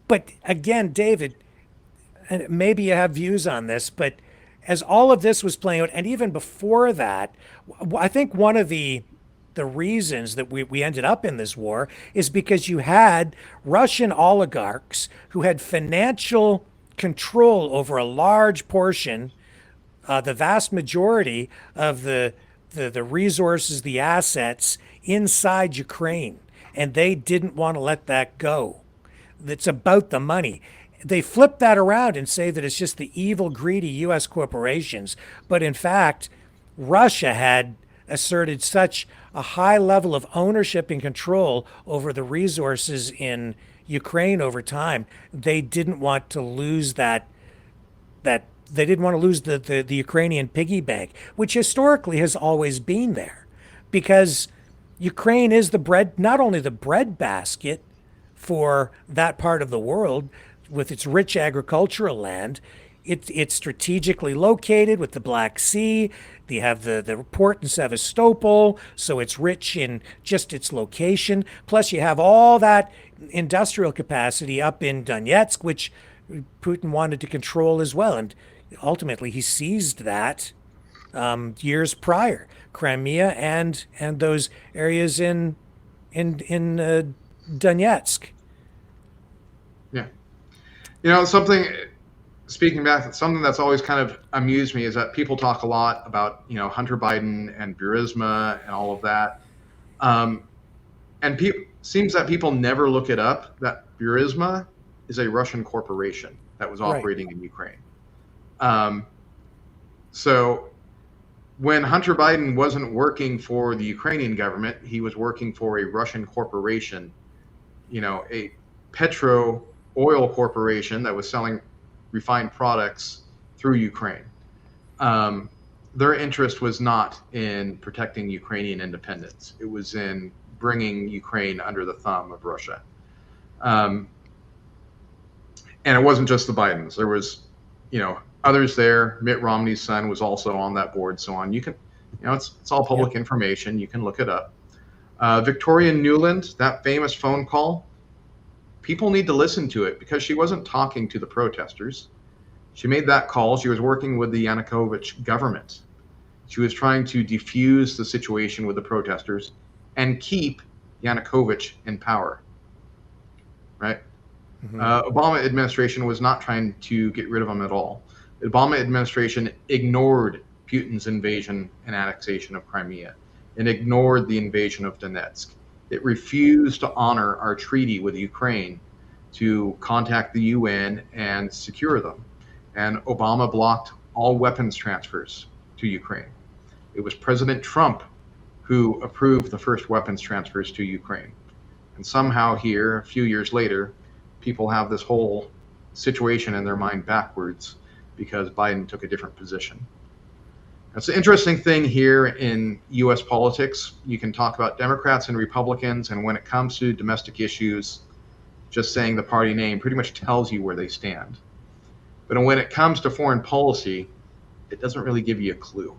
But again, David, and maybe you have views on this, but as all of this was playing out, and even before that, I think one of the reasons that we ended up in this war is because you had Russian oligarchs who had financial control over a large portion, the vast majority of the resources, the assets inside Ukraine, and they didn't want to let that go. It's about the money. They flip that around and say that it's just the evil, greedy U.S. corporations. But in fact, Russia had asserted such a high level of ownership and control over the resources in Ukraine over time. They didn't want to lose they didn't want to lose the Ukrainian piggy bank, which historically has always been there, because Ukraine is not only the breadbasket for that part of the world with its rich agricultural land. It's strategically located with the Black Sea. They have the port in Sevastopol, so it's rich in just its location. Plus you have all that industrial capacity up in Donetsk, which Putin wanted to control as well. And ultimately he seized that years prior. Crimea and those areas in Donetsk. Yeah. Speaking back, something that's always kind of amused me is that people talk a lot about, Hunter Biden and Burisma and all of that. And seems that people never look it up, that Burisma is a Russian corporation that was operating in Ukraine. So when Hunter Biden wasn't working for the Ukrainian government, he was working for a Russian corporation, a petro oil corporation that was selling refined products through Ukraine. Their interest was not in protecting Ukrainian independence. It was in bringing Ukraine under the thumb of Russia. And it wasn't just the Bidens. There was, others there. Mitt Romney's son was also on that board, so on. You can, it's all public information. You can look it up. Victoria Nuland, that famous phone call, people need to listen to it because she wasn't talking to the protesters. She made that call. She was working with the Yanukovych government. She was trying to defuse the situation with the protesters and keep Yanukovych in power, right? Mm-hmm. Obama administration was not trying to get rid of him at all. The Obama administration ignored Putin's invasion and annexation of Crimea and ignored the invasion of Donetsk. It refused to honor our treaty with Ukraine to contact the UN and secure them. And Obama blocked all weapons transfers to Ukraine. It was President Trump who approved the first weapons transfers to Ukraine. And somehow here, a few years later, people have this whole situation in their mind backwards because Biden took a different position. It's an interesting thing here in U.S. politics. You can talk about Democrats and Republicans, and when it comes to domestic issues, just saying the party name pretty much tells you where they stand. But when it comes to foreign policy, it doesn't really give you a clue,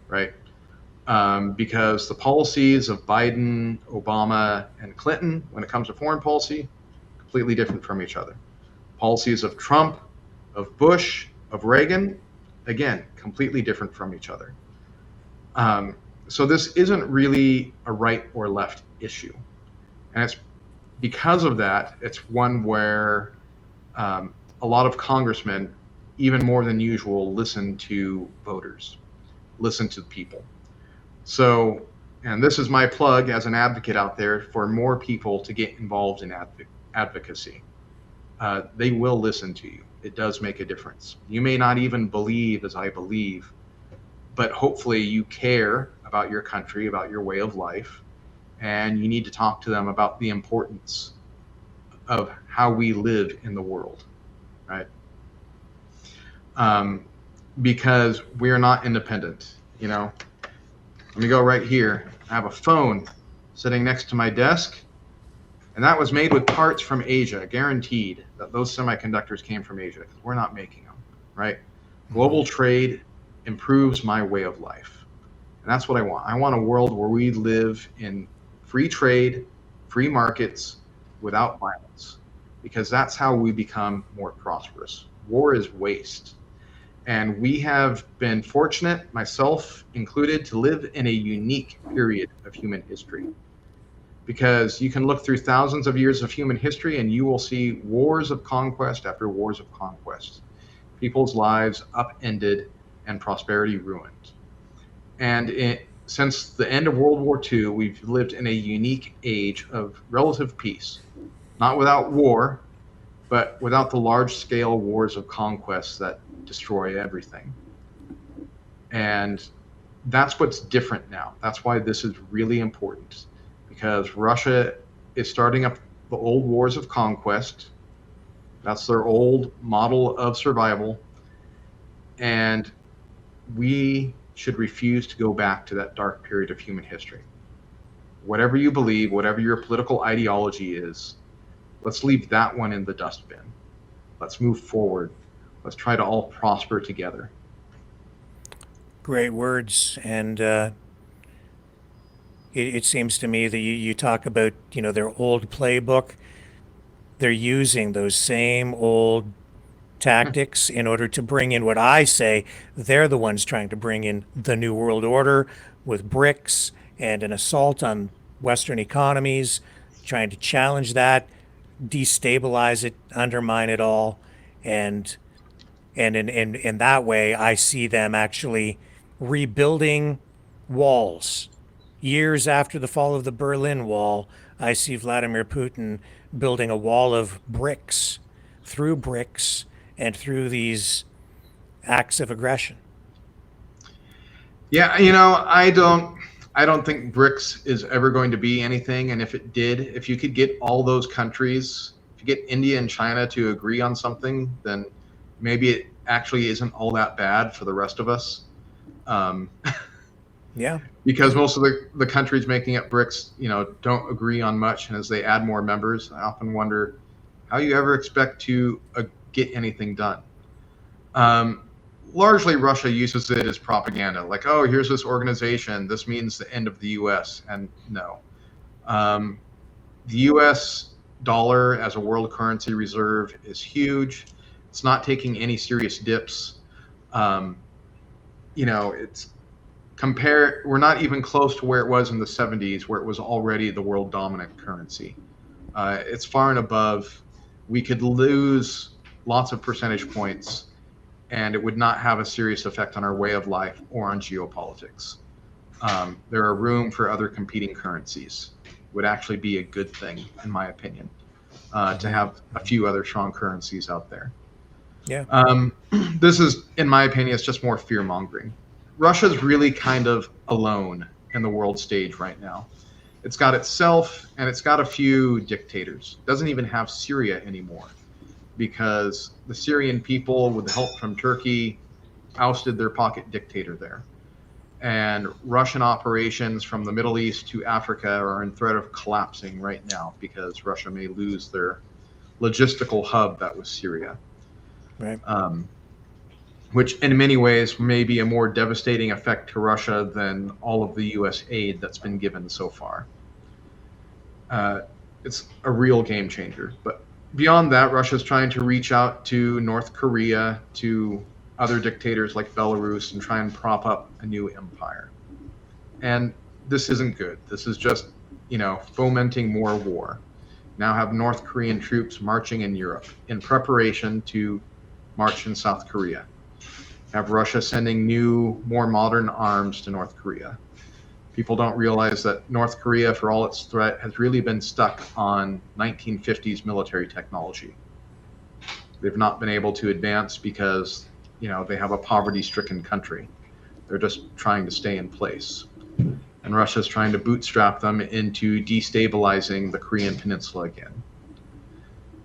right? Because the policies of Biden, Obama, and Clinton, when it comes to foreign policy, completely different from each other. Policies of Trump, of Bush, of Reagan, again, completely different from each other. So this isn't really a right or left issue. And it's because of that, it's one where a lot of congressmen, even more than usual, listen to voters, listen to people. So, and this is my plug as an advocate out there for more people to get involved in advocacy. They will listen to you. It does make a difference. You may not even believe as I believe, but hopefully you care about your country, about your way of life, and you need to talk to them about the importance of how we live in the world, right? Because we're not independent, you know. Let me go right here. I have a phone sitting next to my desk, and that was made with parts from Asia, guaranteed that those semiconductors came from Asia because we're not making them, right? Global trade improves my way of life. And that's what I want. I want a world where we live in free trade, free markets, without violence, because that's how we become more prosperous. War is waste. And we have been fortunate, myself included, to live in a unique period of human history. Because you can look through thousands of years of human history and you will see wars of conquest after wars of conquest. People's lives upended and prosperity ruined. And since the end of World War II, we've lived in a unique age of relative peace. Not without war, but without the large-scale wars of conquest that destroy everything. And that's what's different now. That's why this is really important, because Russia is starting up the old wars of conquest. That's their old model of survival. And we should refuse to go back to that dark period of human history. Whatever you believe, whatever your political ideology is, let's leave that one in the dustbin. Let's move forward. Let's try to all prosper together. Great words. And it seems to me that you talk about, you know, their old playbook. They're using those same old tactics in order to bring in what I say. They're the ones trying to bring in the New World Order with BRICS and an assault on Western economies, trying to challenge that, destabilize it, undermine it all. And in that way, I see them actually rebuilding walls. Years after the fall of the Berlin Wall, I see Vladimir Putin building a wall of bricks, through bricks and through these acts of aggression. Yeah, you know, I don't think BRICS is ever going to be anything. And if it did, if you could get all those countries, if you get India and China to agree on something, then maybe it actually isn't all that bad for the rest of us. Yeah. Because most of the countries making up BRICS, you know, don't agree on much. And as they add more members, I often wonder how you ever expect to get anything done. Largely, Russia uses it as propaganda. Like, oh, here's this organization. This means the end of the U.S. And no. The U.S. dollar as a world currency reserve is huge. It's not taking any serious dips. You know, we're not even close to where it was in the 70s, where it was already the world dominant currency. It's far and above. We could lose lots of percentage points, and it would not have a serious effect on our way of life or on geopolitics. There are room for other competing currencies. It would actually be a good thing, in my opinion, to have a few other strong currencies out there. Yeah. This is, in my opinion, it's just more fear mongering. Russia's really kind of alone in the world stage right now. It's got itself and it's got a few dictators. It doesn't even have Syria anymore because the Syrian people, with help from Turkey, ousted their pocket dictator there. And Russian operations from the Middle East to Africa are in threat of collapsing right now because Russia may lose their logistical hub that was Syria. Right. Which in many ways may be a more devastating effect to Russia than all of the U.S. aid that's been given so far. It's a real game changer. But beyond that, Russia's trying to reach out to North Korea, to other dictators like Belarus, and try and prop up a new empire. And this isn't good. This is just, fomenting more war. Now have North Korean troops marching in Europe in preparation to march in South Korea. Have Russia sending new, more modern arms to North Korea. People don't realize that North Korea, for all its threat, has really been stuck on 1950s military technology. They've not been able to advance because, they have a poverty-stricken country. They're just trying to stay in place. And Russia's trying to bootstrap them into destabilizing the Korean Peninsula again.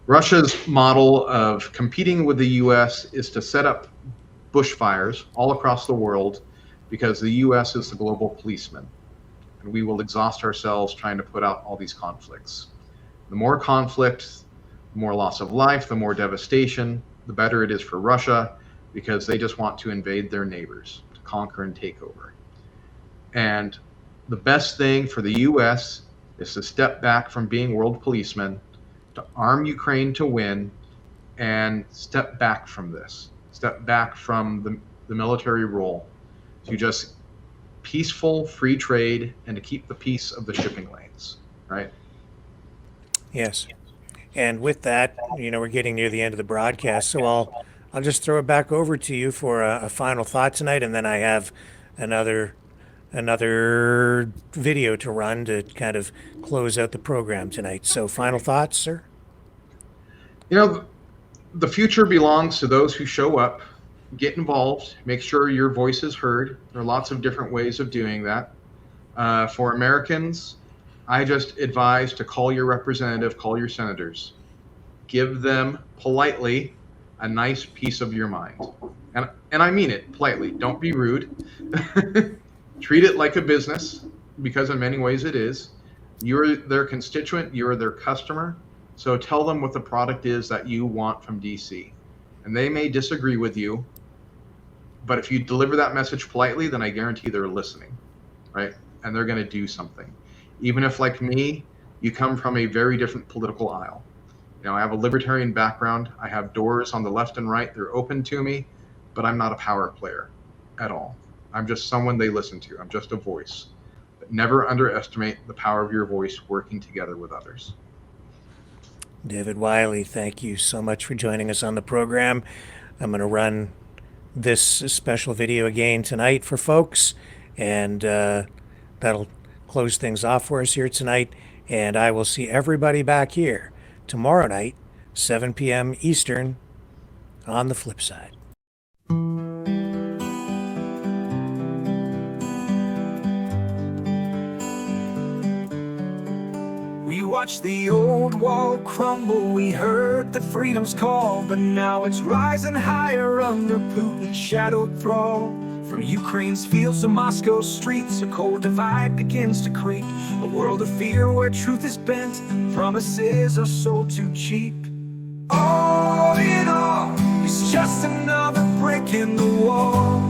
Russia's model of competing with the U.S. is to set up bushfires all across the world because the U.S. is the global policeman. And we will exhaust ourselves trying to put out all these conflicts. The more conflict, the more loss of life, the more devastation, the better it is for Russia because they just want to invade their neighbors, to conquer and take over. And the best thing for the U.S. is to step back from being world policemen, to arm Ukraine to win, and step back from this. Step back from the military role to just peaceful free trade and to keep the peace of the shipping lanes, right? Yes. And with that, we're getting near the end of the broadcast, so I'll just throw it back over to you for a final thought tonight, and then I have another video to run to kind of close out the program tonight. So final thoughts, sir? The future belongs to those who show up, get involved, make sure your voice is heard. There are lots of different ways of doing that. For Americans, I just advise to call your representative, call your senators. Give them politely a nice piece of your mind. And I mean it politely. Don't be rude. Treat it like a business, because in many ways it is. You're their constituent, you're their customer. So tell them what the product is that you want from DC. And they may disagree with you, but if you deliver that message politely, then I guarantee they're listening, right? And they're going to do something. Even if, like me, you come from a very different political aisle. I have a libertarian background. I have doors on the left and right. They're open to me, but I'm not a power player at all. I'm just someone they listen to. I'm just a voice. But never underestimate the power of your voice working together with others. David Wiley, thank you so much for joining us on the program. I'm going to run this special video again tonight for folks, and that'll close things off for us here tonight. And I will see everybody back here tomorrow night, 7 p.m. Eastern, on the flip side. We watched the old wall crumble, we heard the freedom's call, but now it's rising higher under Putin's shadowed thrall. From Ukraine's fields to Moscow's streets, a cold divide begins to creep. A world of fear where truth is bent, promises are sold too cheap. All in all, it's just another brick in the wall.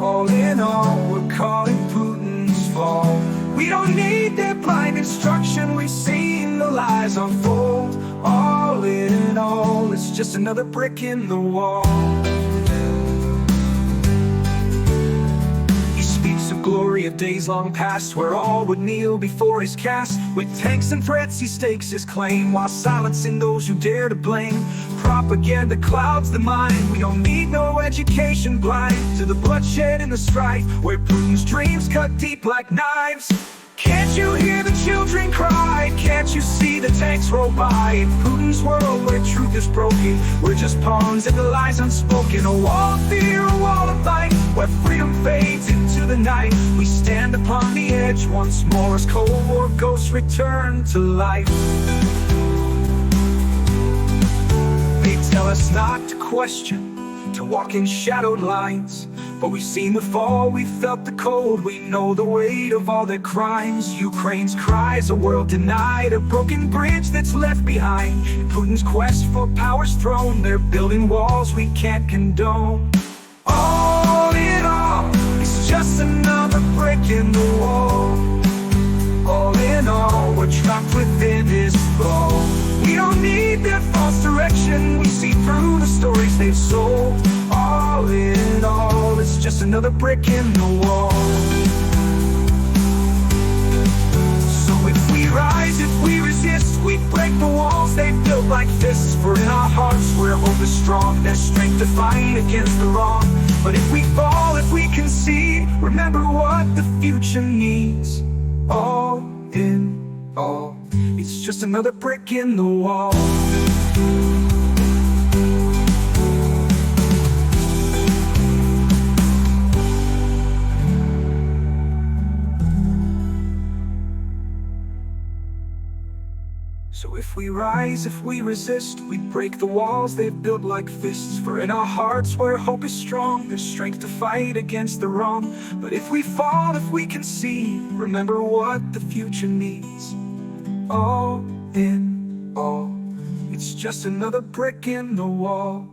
All in all, we're calling Putin's fall. We don't need their blind instruction, we've seen the lies unfold. All in all, it's just another brick in the wall. He speaks of glory of days long past, where all would kneel before his cast. With tanks and threats he stakes his claim, while silencing those who dare to blame. Propaganda clouds the mind, we don't need no education, blind to the bloodshed and the strife, where Putin's dreams cut deep like knives. Can't you hear the children cry? Can't you see the tanks roll by? In Putin's world where truth is broken, we're just pawns and the lies unspoken. A wall of fear, a wall of light, where freedom fades into the night. We stand upon the edge once more as Cold War ghosts return to life. They tell us not to question, to walk in shadowed lines. But we've seen the fall, we felt the cold, we know the weight of all their crimes. Ukraine's cries, a world denied, a broken bridge that's left behind. Putin's quest for power's throne, they're building walls we can't condone. All in all, it's just another brick in the wall. All in all, we're trapped within this flow. We don't need their false direction, we see through the stories they've sold. All in all, it's just another brick in the wall. So if we rise, if we resist, we break the walls they built like fists. For in our hearts where hope is strong, there's strength to fight against the wrong. But if we fall, if we concede, remember what the future needs. All in all, it's just another brick in the wall. So if we rise, if we resist, we break the walls they've built like fists. For in our hearts where hope is strong, there's strength to fight against the wrong. But if we fall, if we concede, remember what the future needs. All in all, it's just another brick in the wall.